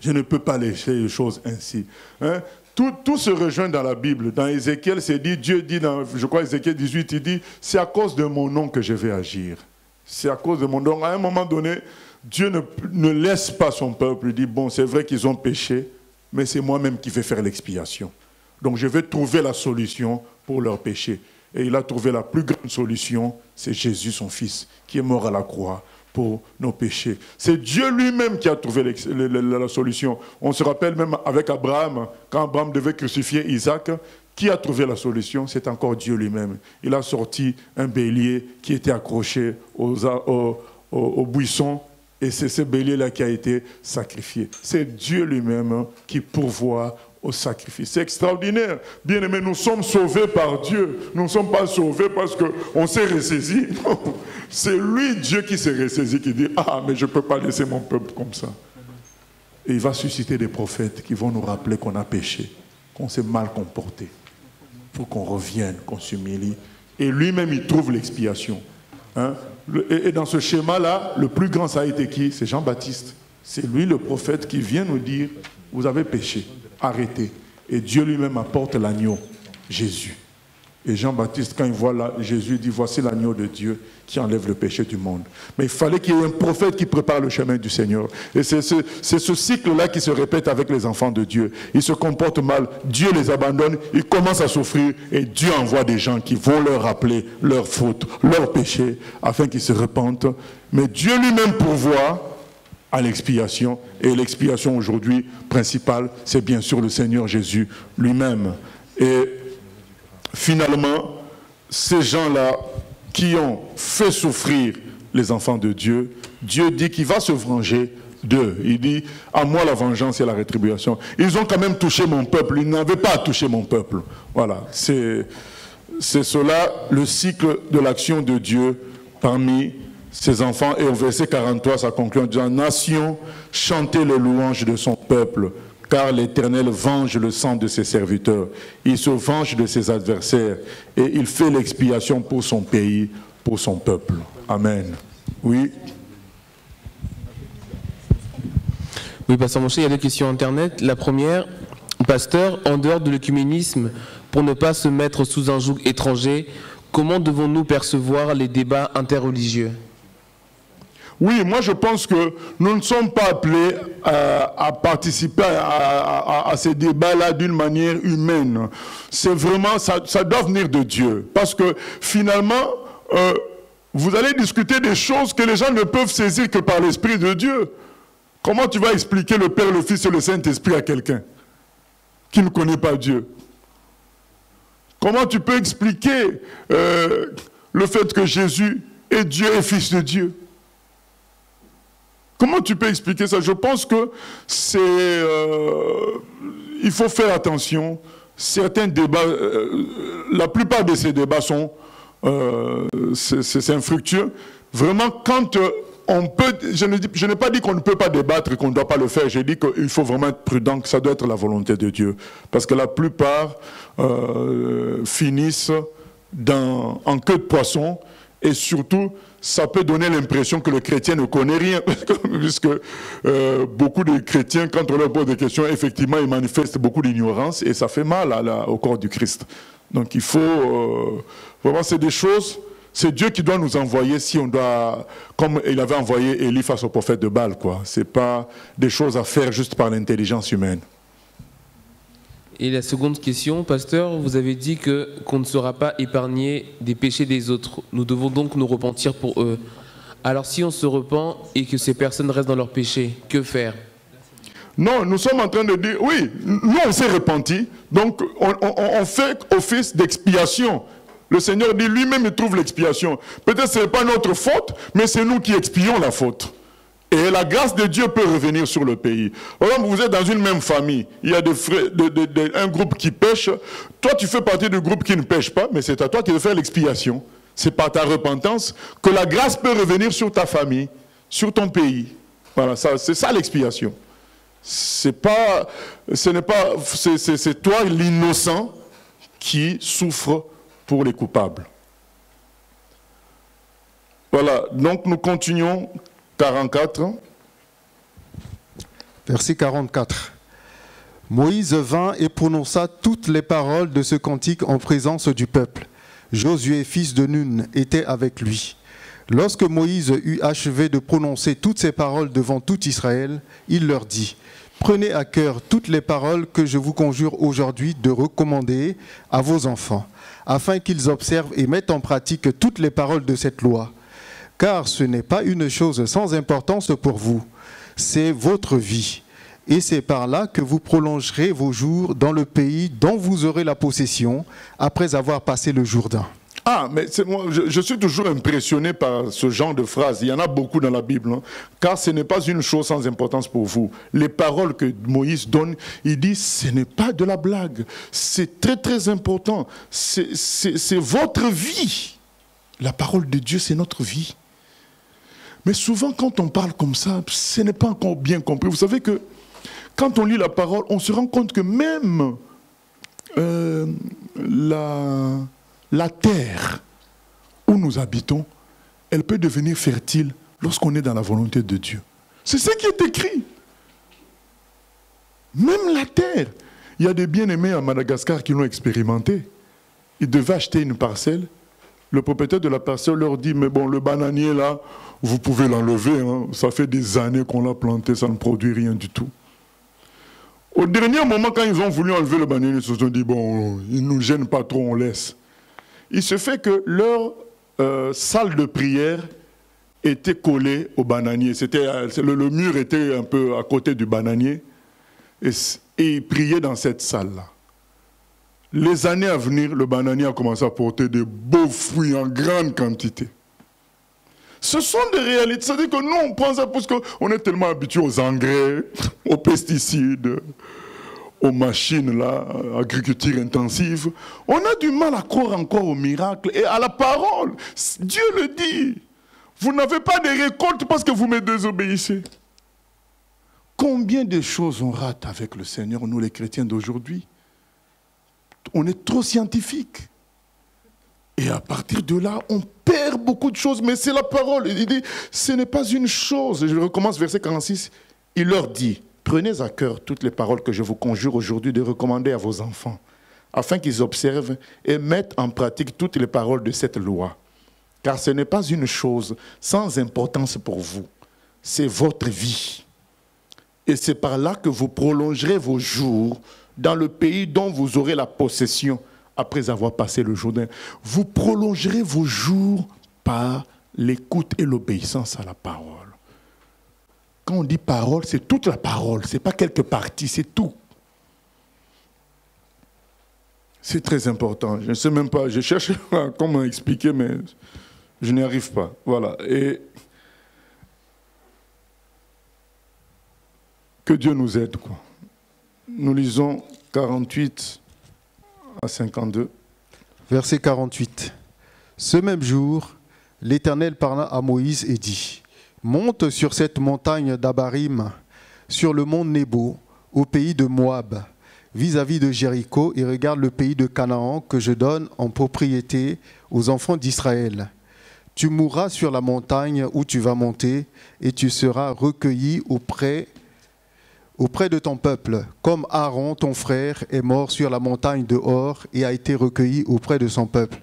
Speaker 2: Je ne peux pas laisser les choses ainsi. » Hein? Tout se rejoint dans la Bible. Dans Ézéchiel, c'est dit, Dieu dit, dans, je crois, Ézéchiel 18, il dit, c'est à cause de mon nom que je vais agir. C'est à cause de mon nom. À un moment donné, Dieu ne laisse pas son peuple. Il dit, bon, c'est vrai qu'ils ont péché, mais c'est moi-même qui vais faire l'expiation. Donc je vais trouver la solution pour leur péché. Et il a trouvé la plus grande solution, c'est Jésus, son Fils, qui est mort à la croix pour nos péchés. C'est Dieu lui-même qui a trouvé la solution. On se rappelle même avec Abraham, quand Abraham devait crucifier Isaac, qui a trouvé la solution? C'est encore Dieu lui-même. Il a sorti un bélier qui était accroché au buisson, et c'est ce bélier-là qui a été sacrifié. C'est Dieu lui-même qui pourvoit au sacrifice. C'est extraordinaire. Bien aimé, nous sommes sauvés par Dieu. Nous ne sommes pas sauvés parce qu'on s'est ressaisi. Non. C'est lui, Dieu, qui s'est ressaisi, qui dit, ah, mais je ne peux pas laisser mon peuple comme ça. Et il va susciter des prophètes qui vont nous rappeler qu'on a péché, qu'on s'est mal comporté. Il faut qu'on revienne, qu'on s'humilie. Et lui-même, il trouve l'expiation. Hein? Et dans ce schéma-là, le plus grand, ça a été qui? C'est Jean-Baptiste. C'est lui, le prophète, qui vient nous dire, vous avez péché. Arrêtez. Et Dieu lui-même apporte l'agneau, Jésus. Et Jean-Baptiste, quand il voit là, Jésus dit, voici l'agneau de Dieu qui enlève le péché du monde. Mais il fallait qu'il y ait un prophète qui prépare le chemin du Seigneur. Et c'est ce cycle-là qui se répète avec les enfants de Dieu. Ils se comportent mal, Dieu les abandonne, ils commencent à souffrir, et Dieu envoie des gens qui vont leur rappeler leurs fautes, leurs péchés, afin qu'ils se repentent. Mais Dieu lui-même pourvoit à l'expiation. Et l'expiation aujourd'hui principale, c'est bien sûr le Seigneur Jésus lui-même. Et finalement, ces gens-là qui ont fait souffrir les enfants de Dieu, Dieu dit qu'il va se venger d'eux. Il dit, à moi la vengeance et la rétribution. Ils ont quand même touché mon peuple, ils n'avaient pas à toucher mon peuple. Voilà, c'est cela le cycle de l'action de Dieu parmi ses enfants. Et au verset 43, ça conclut en disant, « Nation, chantez les louanges de son peuple, car l'Éternel venge le sang de ses serviteurs. Il se venge de ses adversaires et il fait l'expiation pour son pays, pour son peuple. » Amen. Oui.
Speaker 6: Oui, Pasteur Monché, il y a deux questions Internet. La première, Pasteur, en dehors de l'œcuménisme, pour ne pas se mettre sous un joug étranger, comment devons-nous percevoir les débats interreligieux?
Speaker 2: Oui, moi je pense que nous ne sommes pas appelés à participer à ces débats-là d'une manière humaine. C'est vraiment, ça doit venir de Dieu. Parce que finalement, vous allez discuter des choses que les gens ne peuvent saisir que par l'Esprit de Dieu. Comment tu vas expliquer le Père, le Fils et le Saint-Esprit à quelqu'un qui ne connaît pas Dieu? Comment tu peux expliquer le fait que Jésus est Dieu et Fils de Dieu? Comment tu peux expliquer ça? Je pense que il faut faire attention. Certains débats, la plupart de ces débats sont c'est infructueux. Vraiment, quand je n'ai pas dit qu'on ne peut pas débattre et qu'on ne doit pas le faire. J'ai dit qu'il faut vraiment être prudent, que ça doit être la volonté de Dieu. Parce que la plupart finissent en queue de poisson, et surtout, ça peut donner l'impression que le chrétien ne connaît rien. Puisque beaucoup de chrétiens, quand on leur pose des questions, effectivement, ils manifestent beaucoup d'ignorance, et ça fait mal au corps du Christ. Donc il faut... vraiment, c'est des choses... C'est Dieu qui doit nous envoyer si on doit, comme il avait envoyé Élie face au prophète de Baal, quoi. C'est pas des choses à faire juste par l'intelligence humaine.
Speaker 6: Et la seconde question, pasteur, vous avez dit qu'on ne sera pas épargné des péchés des autres. Nous devons donc nous repentir pour eux. Alors si on se repent et que ces personnes restent dans leurs péchés, que faire?
Speaker 2: Non, nous sommes en train de dire, oui, nous on s'est repentis, donc on fait office d'expiation. Le Seigneur dit lui-même, il trouve l'expiation. Peut-être que ce n'est pas notre faute, mais c'est nous qui expions la faute. Et la grâce de Dieu peut revenir sur le pays. Par exemple, vous êtes dans une même famille, il y a un groupe qui pêche, toi tu fais partie du groupe qui ne pêche pas, mais c'est à toi qui de faire l'expiation. C'est par ta repentance que la grâce peut revenir sur ta famille, sur ton pays. Voilà, c'est ça l'expiation. C'est toi l'innocent qui souffre pour les coupables. Voilà, donc nous continuons. 44.
Speaker 3: Verset 44. Moïse vint et prononça toutes les paroles de ce cantique en présence du peuple. Josué, fils de Nun, était avec lui. Lorsque Moïse eut achevé de prononcer toutes ces paroles devant tout Israël, il leur dit: Prenez à cœur toutes les paroles que je vous conjure aujourd'hui de recommander à vos enfants, afin qu'ils observent et mettent en pratique toutes les paroles de cette loi. Car ce n'est pas une chose sans importance pour vous, c'est votre vie. Et c'est par là que vous prolongerez vos jours dans le pays dont vous aurez la possession, après avoir passé le Jourdain.
Speaker 2: Ah, mais moi, je suis toujours impressionné par ce genre de phrases. Il y en a beaucoup dans la Bible. Hein, car ce n'est pas une chose sans importance pour vous. Les paroles que Moïse donne, il dit, ce n'est pas de la blague. C'est très très important. C'est votre vie. La parole de Dieu, c'est notre vie. Mais souvent, quand on parle comme ça, ce n'est pas encore bien compris. Vous savez que quand on lit la parole, on se rend compte que même la terre où nous habitons, elle peut devenir fertile lorsqu'on est dans la volonté de Dieu. C'est ce qui est écrit. Même la terre. Il y a des bien-aimés à Madagascar qui l'ont expérimenté. Ils devaient acheter une parcelle. Le propriétaire de la parcelle leur dit, mais bon, le bananier là, vous pouvez l'enlever, hein. Ça fait des années qu'on l'a planté, ça ne produit rien du tout. Au dernier moment, quand ils ont voulu enlever le bananier, ils se sont dit, bon, ils ne nous gênent pas trop, on laisse. Il se fait que leur salle de prière était collée au bananier. Le mur était un peu à côté du bananier, et ils priaient dans cette salle-là. Les années à venir, le bananier a commencé à porter de beaux fruits en grande quantité. Ce sont des réalités. C'est-à-dire que nous, on prend ça parce qu'on est tellement habitué aux engrais, aux pesticides, aux machines, là, agriculture intensive. On a du mal à croire encore au miracle et à la parole. Dieu le dit. Vous n'avez pas de récolte parce que vous me désobéissez. Combien de choses on rate avec le Seigneur, nous les chrétiens d'aujourd'hui? On est trop scientifiques. Et à partir de là, on perd beaucoup de choses, mais c'est la parole. Il dit, ce n'est pas une chose. Et je recommence verset 46. Il leur dit, prenez à cœur toutes les paroles que je vous conjure aujourd'hui de recommander à vos enfants, afin qu'ils observent et mettent en pratique toutes les paroles de cette loi. Car ce n'est pas une chose sans importance pour vous. C'est votre vie. Et c'est par là que vous prolongerez vos jours dans le pays dont vous aurez la possession après avoir passé le Jourdain. Vous prolongerez vos jours par l'écoute et l'obéissance à la parole. Quand on dit parole, c'est toute la parole, ce n'est pas quelques parties, c'est tout. C'est très important. Je ne sais même pas, je cherche comment expliquer, mais je n'y arrive pas. Voilà. Et que Dieu nous aide, quoi. Nous lisons 48 à 52.
Speaker 3: Verset 48. Ce même jour, l'Éternel parla à Moïse et dit, monte sur cette montagne d'Abarim, sur le mont Nebo, au pays de Moab, vis-à-vis de Jéricho, et regarde le pays de Canaan que je donne en propriété aux enfants d'Israël. Tu mourras sur la montagne où tu vas monter, et tu seras recueilli auprès de ton peuple, comme Aaron, ton frère, est mort sur la montagne de Hor et a été recueilli auprès de son peuple.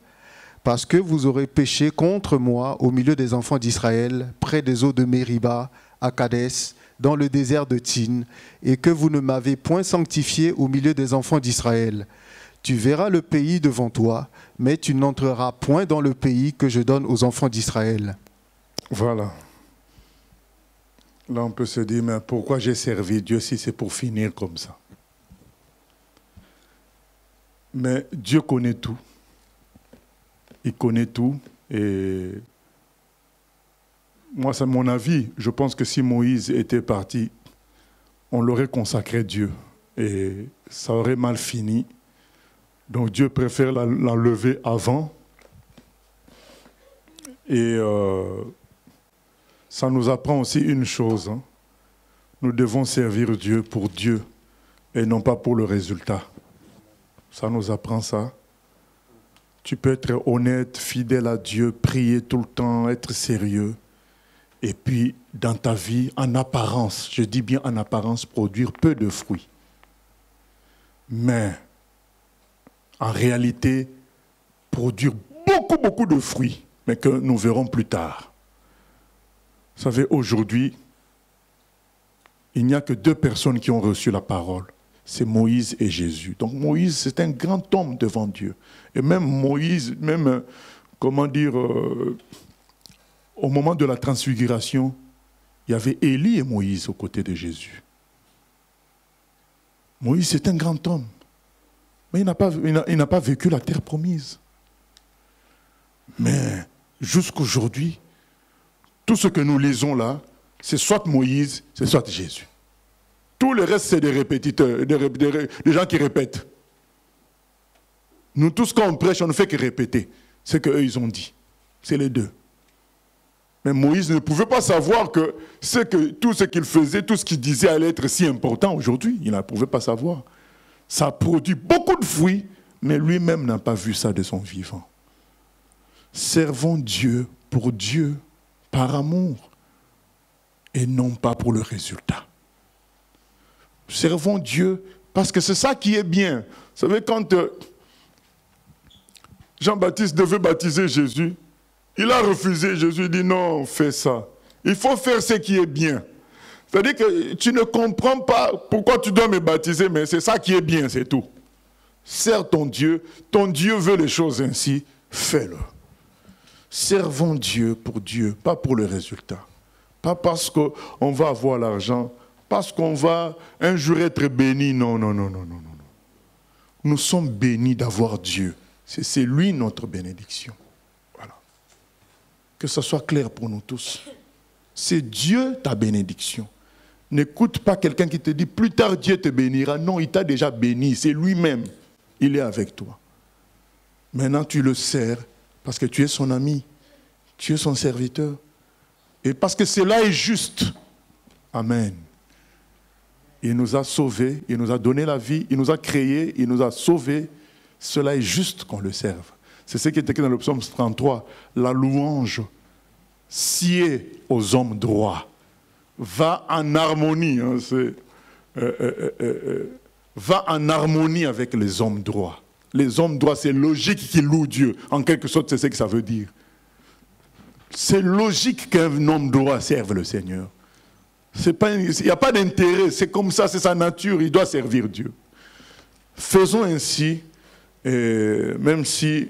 Speaker 3: Parce que vous aurez péché contre moi au milieu des enfants d'Israël, près des eaux de Mériba, à Kadès, dans le désert de Tsin, et que vous ne m'avez point sanctifié au milieu des enfants d'Israël. Tu verras le pays devant toi, mais tu n'entreras point dans le pays que je donne aux enfants d'Israël.
Speaker 2: Voilà. Là, on peut se dire, mais pourquoi j'ai servi Dieu si c'est pour finir comme ça? Mais Dieu connaît tout. Il connaît tout. Et moi, c'est mon avis. Je pense que si Moïse était parti, on l'aurait consacré Dieu. Et ça aurait mal fini. Donc Dieu préfère l'enlever avant. Et ça nous apprend aussi une chose. Hein. Nous devons servir Dieu pour Dieu et non pas pour le résultat. Ça nous apprend ça. Tu peux être honnête, fidèle à Dieu, prier tout le temps, être sérieux. Et puis, dans ta vie, en apparence, je dis bien en apparence, produire peu de fruits. Mais, en réalité, produire beaucoup de fruits, mais que nous verrons plus tard. Vous savez, aujourd'hui, il n'y a que 2 personnes qui ont reçu la parole. C'est Moïse et Jésus. Donc Moïse, c'est un grand homme devant Dieu. Et même Moïse, au moment de la transfiguration, il y avait Élie et Moïse aux côtés de Jésus. Moïse, c'est un grand homme. Mais il n'a pas vécu la terre promise. Mais jusqu'aujourd'hui, tout ce que nous lisons là, c'est soit Moïse, c'est soit Jésus. Tout le reste, c'est des répétiteurs, des gens qui répètent. Nous, tous, quand on prêche, on ne fait que répéter ce qu'eux, ils ont dit. C'est les 2. Mais Moïse ne pouvait pas savoir que tout ce qu'il faisait, tout ce qu'il disait allait être si important aujourd'hui. Il ne pouvait pas savoir. Ça a produit beaucoup de fruits, mais lui-même n'a pas vu ça de son vivant. Servons Dieu pour Dieu, par amour, et non pas pour le résultat. Servons Dieu parce que c'est ça qui est bien. Vous savez, quand Jean-Baptiste devait baptiser Jésus, il a refusé. Jésus dit non, fais ça. Il faut faire ce qui est bien. C'est-à-dire que tu ne comprends pas pourquoi tu dois me baptiser, mais c'est ça qui est bien, c'est tout. Sers ton Dieu veut les choses ainsi, fais-le. Servons Dieu pour Dieu, pas pour le résultat. Pas parce qu'on va avoir l'argent, parce qu'on va un jour être béni. Non. Nous sommes bénis d'avoir Dieu. C'est lui notre bénédiction. Voilà. Que ça soit clair pour nous tous. C'est Dieu ta bénédiction. N'écoute pas quelqu'un qui te dit plus tard Dieu te bénira. Non, il t'a déjà béni. C'est lui-même. Il est avec toi. Maintenant tu le sers parce que tu es son ami. Tu es son serviteur. Et parce que cela est juste. Amen. Il nous a sauvés, il nous a donné la vie, il nous a créés, il nous a sauvés. Cela est juste qu'on le serve. C'est ce qui est écrit dans le psaume 33. La louange sied aux hommes droits. Va en harmonie. Va en harmonie avec les hommes droits. Les hommes droits, c'est logique qu'ils louent Dieu. En quelque sorte, c'est ce que ça veut dire. C'est logique qu'un homme droit serve le Seigneur. Il n'y a pas d'intérêt, c'est comme ça, c'est sa nature, il doit servir Dieu. Faisons ainsi, même si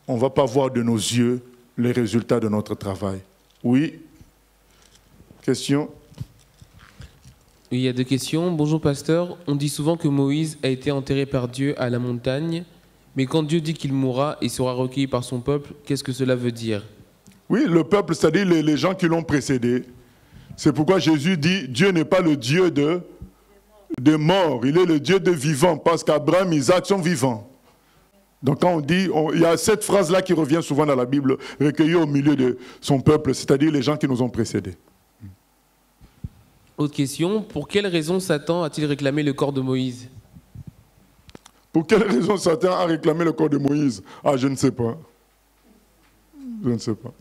Speaker 2: on ne va pas voir de nos yeux les résultats de notre travail. Oui? Question?
Speaker 6: Oui, il y a 2 questions. Bonjour pasteur, on dit souvent que Moïse a été enterré par Dieu à la montagne, mais quand Dieu dit qu'il mourra et sera recueilli par son peuple, qu'est-ce que cela veut dire? Oui, le peuple, c'est-à-dire les gens qui l'ont précédé. C'est pourquoi Jésus dit, Dieu n'est pas le Dieu de morts, il est le Dieu de vivants, parce qu'Abraham et Isaac sont vivants. Donc quand on dit, il y a cette phrase-là qui revient souvent dans la Bible, recueilli au milieu de son peuple, c'est-à-dire les gens qui nous ont précédés. Autre question, pour quelle raison Satan a-t-il réclamé le corps de Moïse?
Speaker 2: Pour quelle raison Satan a réclamé le corps de Moïse? Ah, je ne sais pas. Je ne sais pas.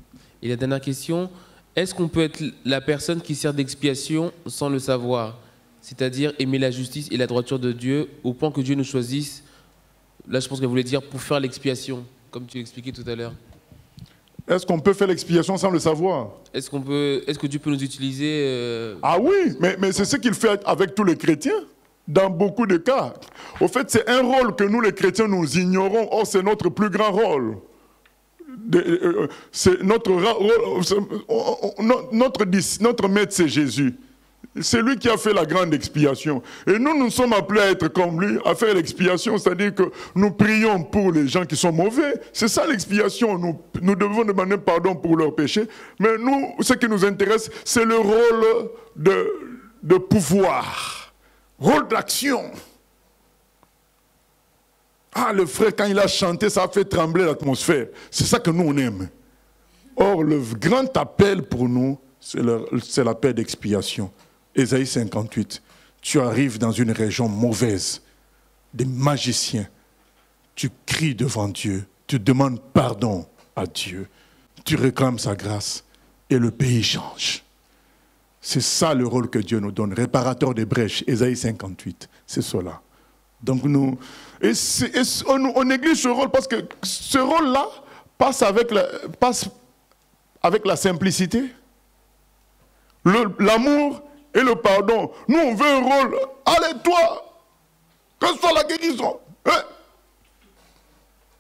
Speaker 6: Et la dernière question, est-ce qu'on peut être la personne qui sert d'expiation sans le savoir? C'est-à-dire aimer la justice et la droiture de Dieu au point que Dieu nous choisisse. Là, je pense qu'elle voulait dire pour faire l'expiation, comme tu l'expliquais tout à l'heure.
Speaker 2: Est-ce qu'on peut faire l'expiation sans le savoir?
Speaker 6: Est-ce que Dieu peut nous utiliser
Speaker 2: Ah oui, mais c'est ce qu'il fait avec tous les chrétiens, dans beaucoup de cas. Au fait, c'est un rôle que nous, les chrétiens, nous ignorons. Or, c'est notre plus grand rôle. C'est notre maître, c'est Jésus. C'est lui qui a fait la grande expiation. Et nous, nous sommes appelés à être comme lui, à faire l'expiation, c'est-à-dire que nous prions pour les gens qui sont mauvais. C'est ça l'expiation. Nous devons demander pardon pour leurs péchés. Mais nous, ce qui nous intéresse, c'est le rôle de pouvoir, rôle d'action. Ah, le frère, quand il a chanté, ça a fait trembler l'atmosphère. C'est ça que nous, on aime. Or, le grand appel pour nous, c'est l'appel d'expiation. Ésaïe 58, tu arrives dans une région mauvaise, des magiciens, tu cries devant Dieu, tu demandes pardon à Dieu, tu réclames sa grâce et le pays change. C'est ça le rôle que Dieu nous donne, réparateur des brèches, Ésaïe 58, c'est cela. Donc on néglige ce rôle parce que ce rôle-là passe avec la simplicité, l'amour et le pardon. Nous, on veut un rôle. Allez, toi, que ce soit la guérison. Hein?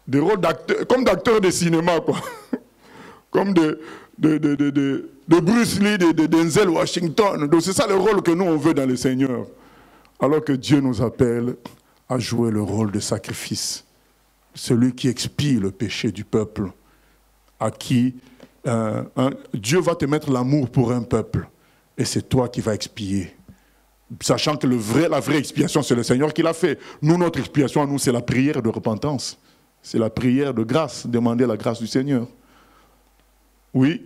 Speaker 2: Des rôles d'acteurs, comme d'acteurs de cinéma, quoi. Comme de Bruce Lee, de Denzel Washington. Donc c'est ça le rôle que nous, on veut dans le Seigneur. Alors que Dieu nous appelle à jouer le rôle de sacrifice. Celui qui expie le péché du peuple, à qui Dieu va te mettre l'amour pour un peuple. Et c'est toi qui vas expier. Sachant que la vraie expiation, c'est le Seigneur qui l'a fait. Nous, notre expiation à nous, c'est la prière de repentance. C'est la prière de grâce, demander la grâce du Seigneur. Oui.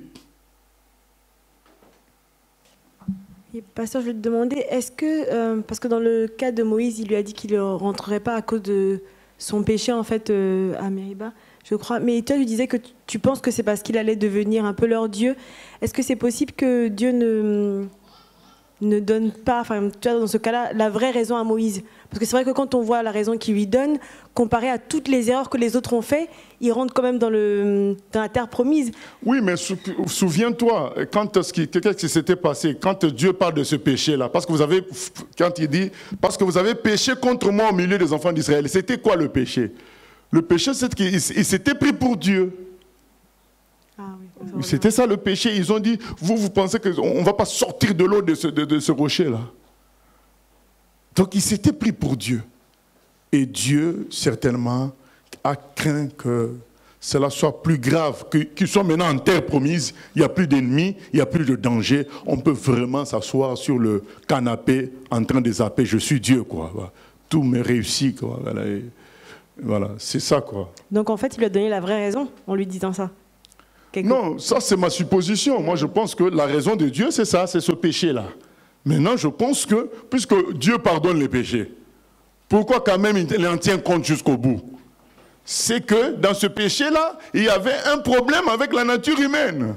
Speaker 5: Et pasteur, je vais te demander, est-ce que, parce que dans le cas de Moïse, il lui a dit qu'il ne rentrerait pas à cause de son péché, en fait, à Mériba, je crois. Mais toi, tu disais que tu penses que c'est parce qu'il allait devenir un peu leur Dieu. Est-ce que c'est possible que Dieu ne donne pas, enfin, tu vois, dans ce cas-là, la vraie raison à Moïse? Parce que c'est vrai que quand on voit la raison qu'il lui donne, comparé à toutes les erreurs que les autres ont fait, il rentre quand même dans la terre promise.
Speaker 2: Oui, mais souviens-toi, qu'est-ce qui s'était passé quand Dieu parle de ce péché-là? Parce que quand il dit, parce que vous avez péché contre moi au milieu des enfants d'Israël, c'était quoi le péché? Le péché, c'est qu'il s'était pris pour Dieu.
Speaker 5: Ah oui,
Speaker 2: c'était ça le péché. Ils ont dit, vous pensez qu'on ne va pas sortir de l'eau de ce rocher-là? Donc il s'était pris pour Dieu. Et Dieu, certainement, a craint que cela soit plus grave, qu'ils soient maintenant en terre promise, il n'y a plus d'ennemis, il n'y a plus de danger. On peut vraiment s'asseoir sur le canapé en train de zapper, je suis Dieu, quoi. Tout me réussit, quoi. Voilà, c'est ça, quoi.
Speaker 5: Donc en fait, il lui a donné la vraie raison en lui disant ça.
Speaker 2: Non, ça c'est ma supposition. Moi je pense que la raison de Dieu c'est ça, c'est ce péché-là. Maintenant je pense que, puisque Dieu pardonne les péchés, pourquoi quand même il en tient compte jusqu'au bout? C'est que dans ce péché-là, il y avait un problème avec la nature humaine.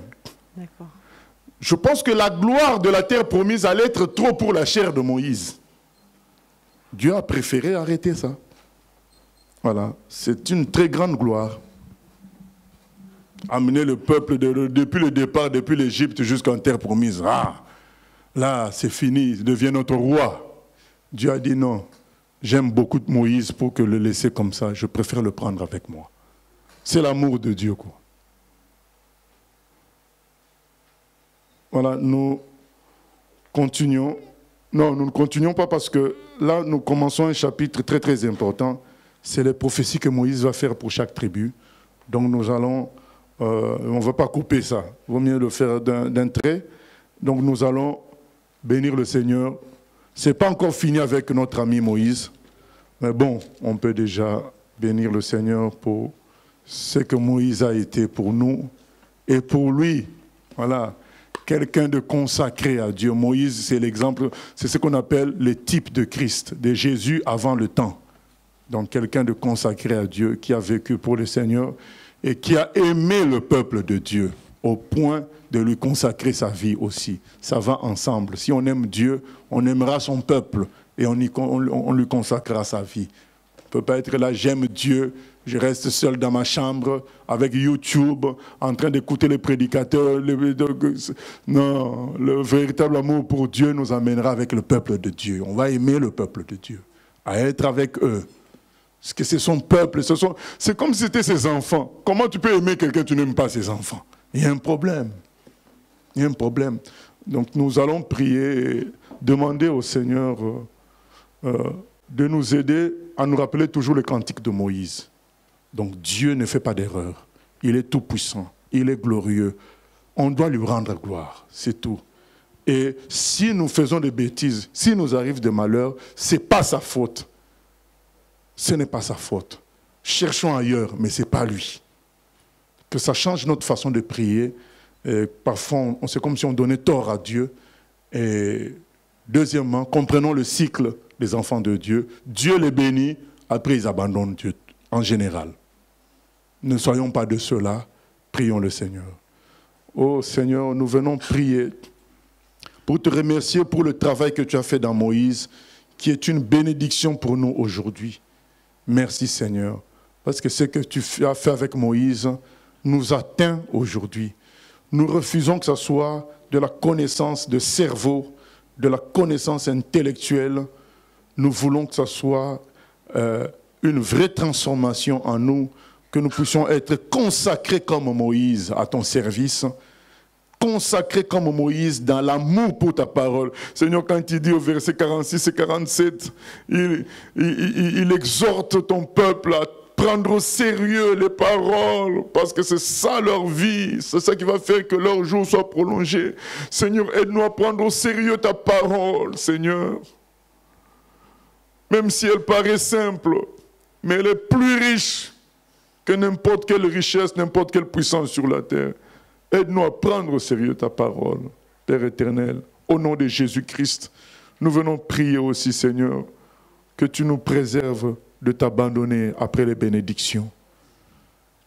Speaker 5: D'accord.
Speaker 2: Je pense que la gloire de la terre promise allait être trop pour la chair de Moïse. Dieu a préféré arrêter ça. Voilà, c'est une très grande gloire. Amener le peuple depuis le départ, depuis l'Égypte jusqu'en terre promise. Ah, là, c'est fini, il devient notre roi. Dieu a dit non, j'aime beaucoup Moïse pour que le laisser comme ça, je préfère le prendre avec moi. C'est l'amour de Dieu, quoi. Voilà, nous continuons. Non, nous ne continuons pas parce que là, nous commençons un chapitre très très important. C'est les prophéties que Moïse va faire pour chaque tribu. Donc nous allons... on ne va pas couper ça. Il vaut mieux le faire d'un trait. Donc nous allons bénir le Seigneur. Ce n'est pas encore fini avec notre ami Moïse. Mais bon, on peut déjà bénir le Seigneur pour ce que Moïse a été pour nous et pour lui. Voilà. quelqu'un de consacré à Dieu. Moïse, c'est l'exemple, c'est ce qu'on appelle le type de Christ, de Jésus avant le temps. Donc quelqu'un de consacré à Dieu, qui a vécu pour le Seigneur et qui a aimé le peuple de Dieu au point de lui consacrer sa vie aussi. Ça va ensemble. Si on aime Dieu, on aimera son peuple et on lui consacrera sa vie. On ne peut pas être là, j'aime Dieu, je reste seul dans ma chambre avec YouTube, en train d'écouter les prédicateurs. Non, le véritable amour pour Dieu nous amènera avec le peuple de Dieu. On va aimer le peuple de Dieu, à être avec eux. Parce que c'est son peuple, c'est comme si c'était ses enfants. Comment tu peux aimer quelqu'un que tu n'aimes pas ses enfants? Il y a un problème. Il y a un problème. Donc nous allons prier et demander au Seigneur de nous aider à nous rappeler toujours le cantique de Moïse. Donc Dieu ne fait pas d'erreur. Il est tout puissant. Il est glorieux. On doit lui rendre gloire. C'est tout. Et si nous faisons des bêtises, si nous arrive des malheurs, ce n'est pas sa faute. Ce n'est pas sa faute. Cherchons ailleurs, mais ce n'est pas lui. Que ça change notre façon de prier. Et parfois, c'est comme si on donnait tort à Dieu. Et deuxièmement, comprenons le cycle des enfants de Dieu. Dieu les bénit, après ils abandonnent Dieu en général. Ne soyons pas de ceux-là, prions le Seigneur. Oh Seigneur, nous venons prier pour te remercier pour le travail que tu as fait dans Moïse, qui est une bénédiction pour nous aujourd'hui. Merci Seigneur, parce que ce que tu as fait avec Moïse nous atteint aujourd'hui. Nous refusons que ce soit de la connaissance de cerveau, de la connaissance intellectuelle. Nous voulons que ce soit une vraie transformation en nous, que nous puissions être consacrés comme Moïse à ton service, consacrés comme Moïse dans l'amour pour ta parole. Seigneur, quand il dit au verset 46 et 47, il exhorte ton peuple à prendre au sérieux les paroles, parce que c'est ça leur vie, c'est ça qui va faire que leur jour soit prolongé. Seigneur, aide-nous à prendre au sérieux ta parole, Seigneur. Même si elle paraît simple, mais elle est plus riche que n'importe quelle richesse, n'importe quelle puissance sur la terre. Aide-nous à prendre au sérieux ta parole, Père éternel. Au nom de Jésus-Christ, nous venons prier aussi, Seigneur, que tu nous préserves de t'abandonner après les bénédictions.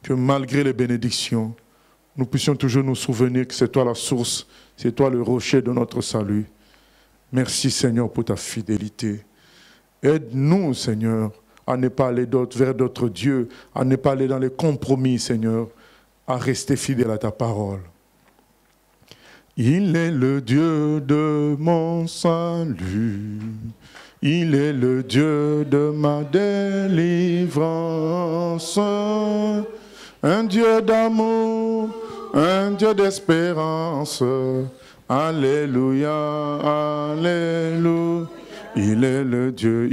Speaker 2: Que malgré les bénédictions, nous puissions toujours nous souvenir que c'est toi la source, c'est toi le rocher de notre salut. Merci, Seigneur, pour ta fidélité. Aide-nous, Seigneur, à ne pas aller vers d'autres dieux, à ne pas aller dans les compromis, Seigneur, à rester fidèle à ta parole. Il est le Dieu de mon salut, il est le Dieu de ma délivrance, un Dieu d'amour, un Dieu d'espérance. Alléluia, alléluia. Il est le Dieu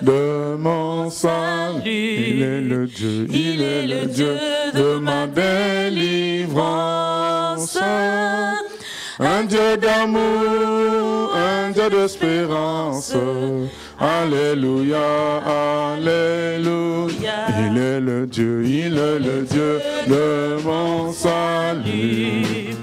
Speaker 2: de mon salut. Il est le Dieu de ma délivrance. Un Dieu d'amour, un Dieu d'espérance. Alléluia, alléluia. Il est le Dieu de mon salut.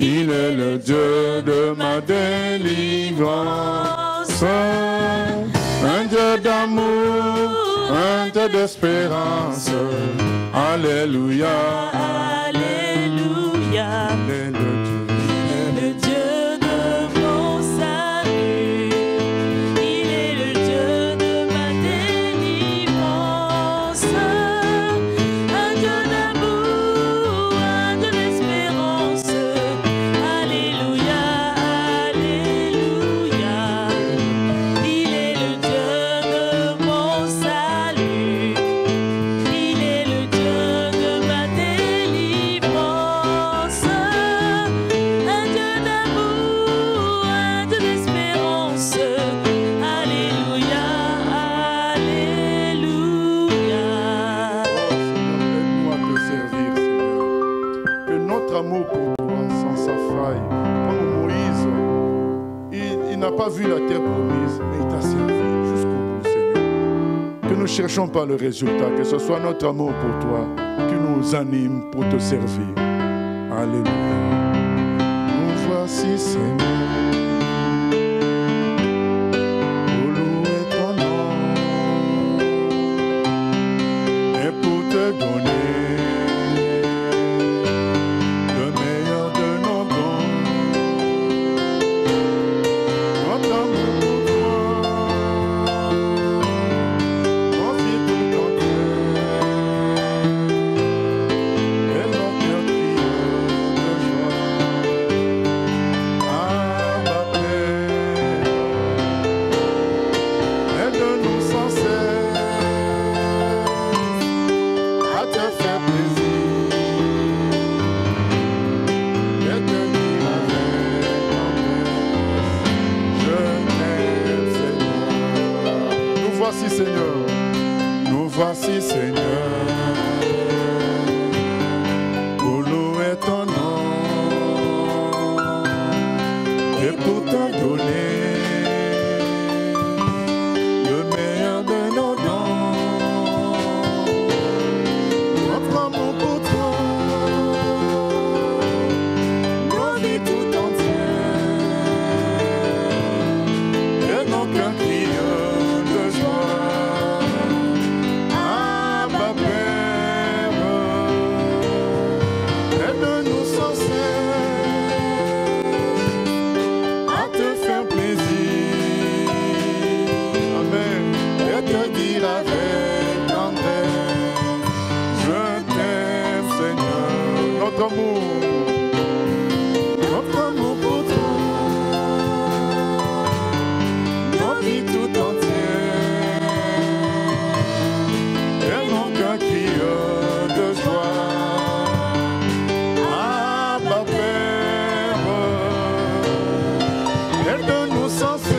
Speaker 2: Il est le Dieu de ma délivrance. Un Dieu d'amour, un Dieu d'espérance. Alléluia, alléluia. Pas vu la terre promise, mais il t'a servi jusqu'au bout, Seigneur. Que nous ne cherchons pas le résultat, que ce soit notre amour pour toi qui nous anime pour te servir. Alléluia. voici, Seigneur, pour louer ton nom et pour te donner le meilleur de nos dons. Notre amour pour toi, nos vies tout entières, et nos cœurs crieurs de joie. Abba Père, aide-nous sans cesse à te faire plaisir et te dire avec tendresse, je t'aime, Seigneur. Nous voici, Seigneur, nous voici, Seigneur, pour louer ton nom et pour te donner le meilleur de nos dons. Notre amour pour toi, nos vies tout entières, et nos cœurs crieurs de joie. Abba Père, aide-nous sans cesse à te faire plaisir, amen, et te dire avec tendresse, je t'aime, Seigneur. Notre amour pour toi, nos vies tout entières, et mon cœur crieur de joie. Abba Père, aide-nous sans cesse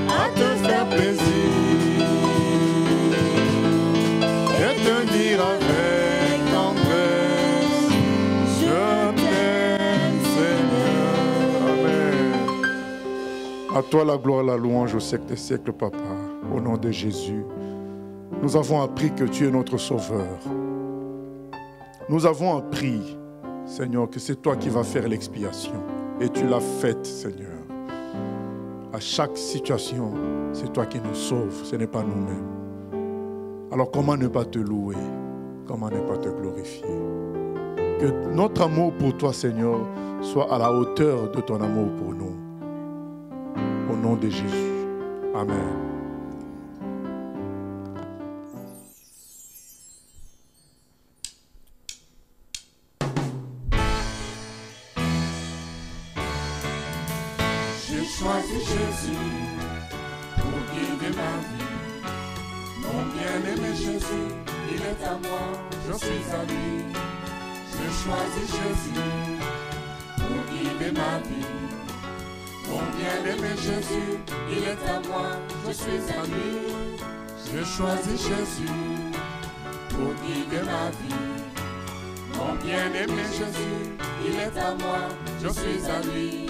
Speaker 2: à te faire plaisir et te dire avec tendresse, je t'aime, Seigneur. Amen. À toi la gloire, la louange au siècle des siècles, Papa. Au nom de Jésus, nous avons appris que tu es notre Sauveur. Nous avons appris, Seigneur, que c'est toi qui vas faire l'expiation. Et tu l'as faite, Seigneur. À chaque situation, c'est toi qui nous sauves, ce n'est pas nous-mêmes. Alors comment ne pas te louer? Comment ne pas te glorifier? Que notre amour pour toi, Seigneur, soit à la hauteur de ton amour pour nous. Au nom de Jésus. Amen.
Speaker 1: J'ai choisi Jésus pour guider ma vie. Mon bien-aimé Jésus, il est à moi, je suis à lui. J'ai choisi Jésus pour guider ma vie. Mon bien-aimé Jésus, il est à moi, je suis à lui. J'ai choisi Jésus pour guider ma vie. Mon bien-aimé Jésus, il est à moi, je suis à lui.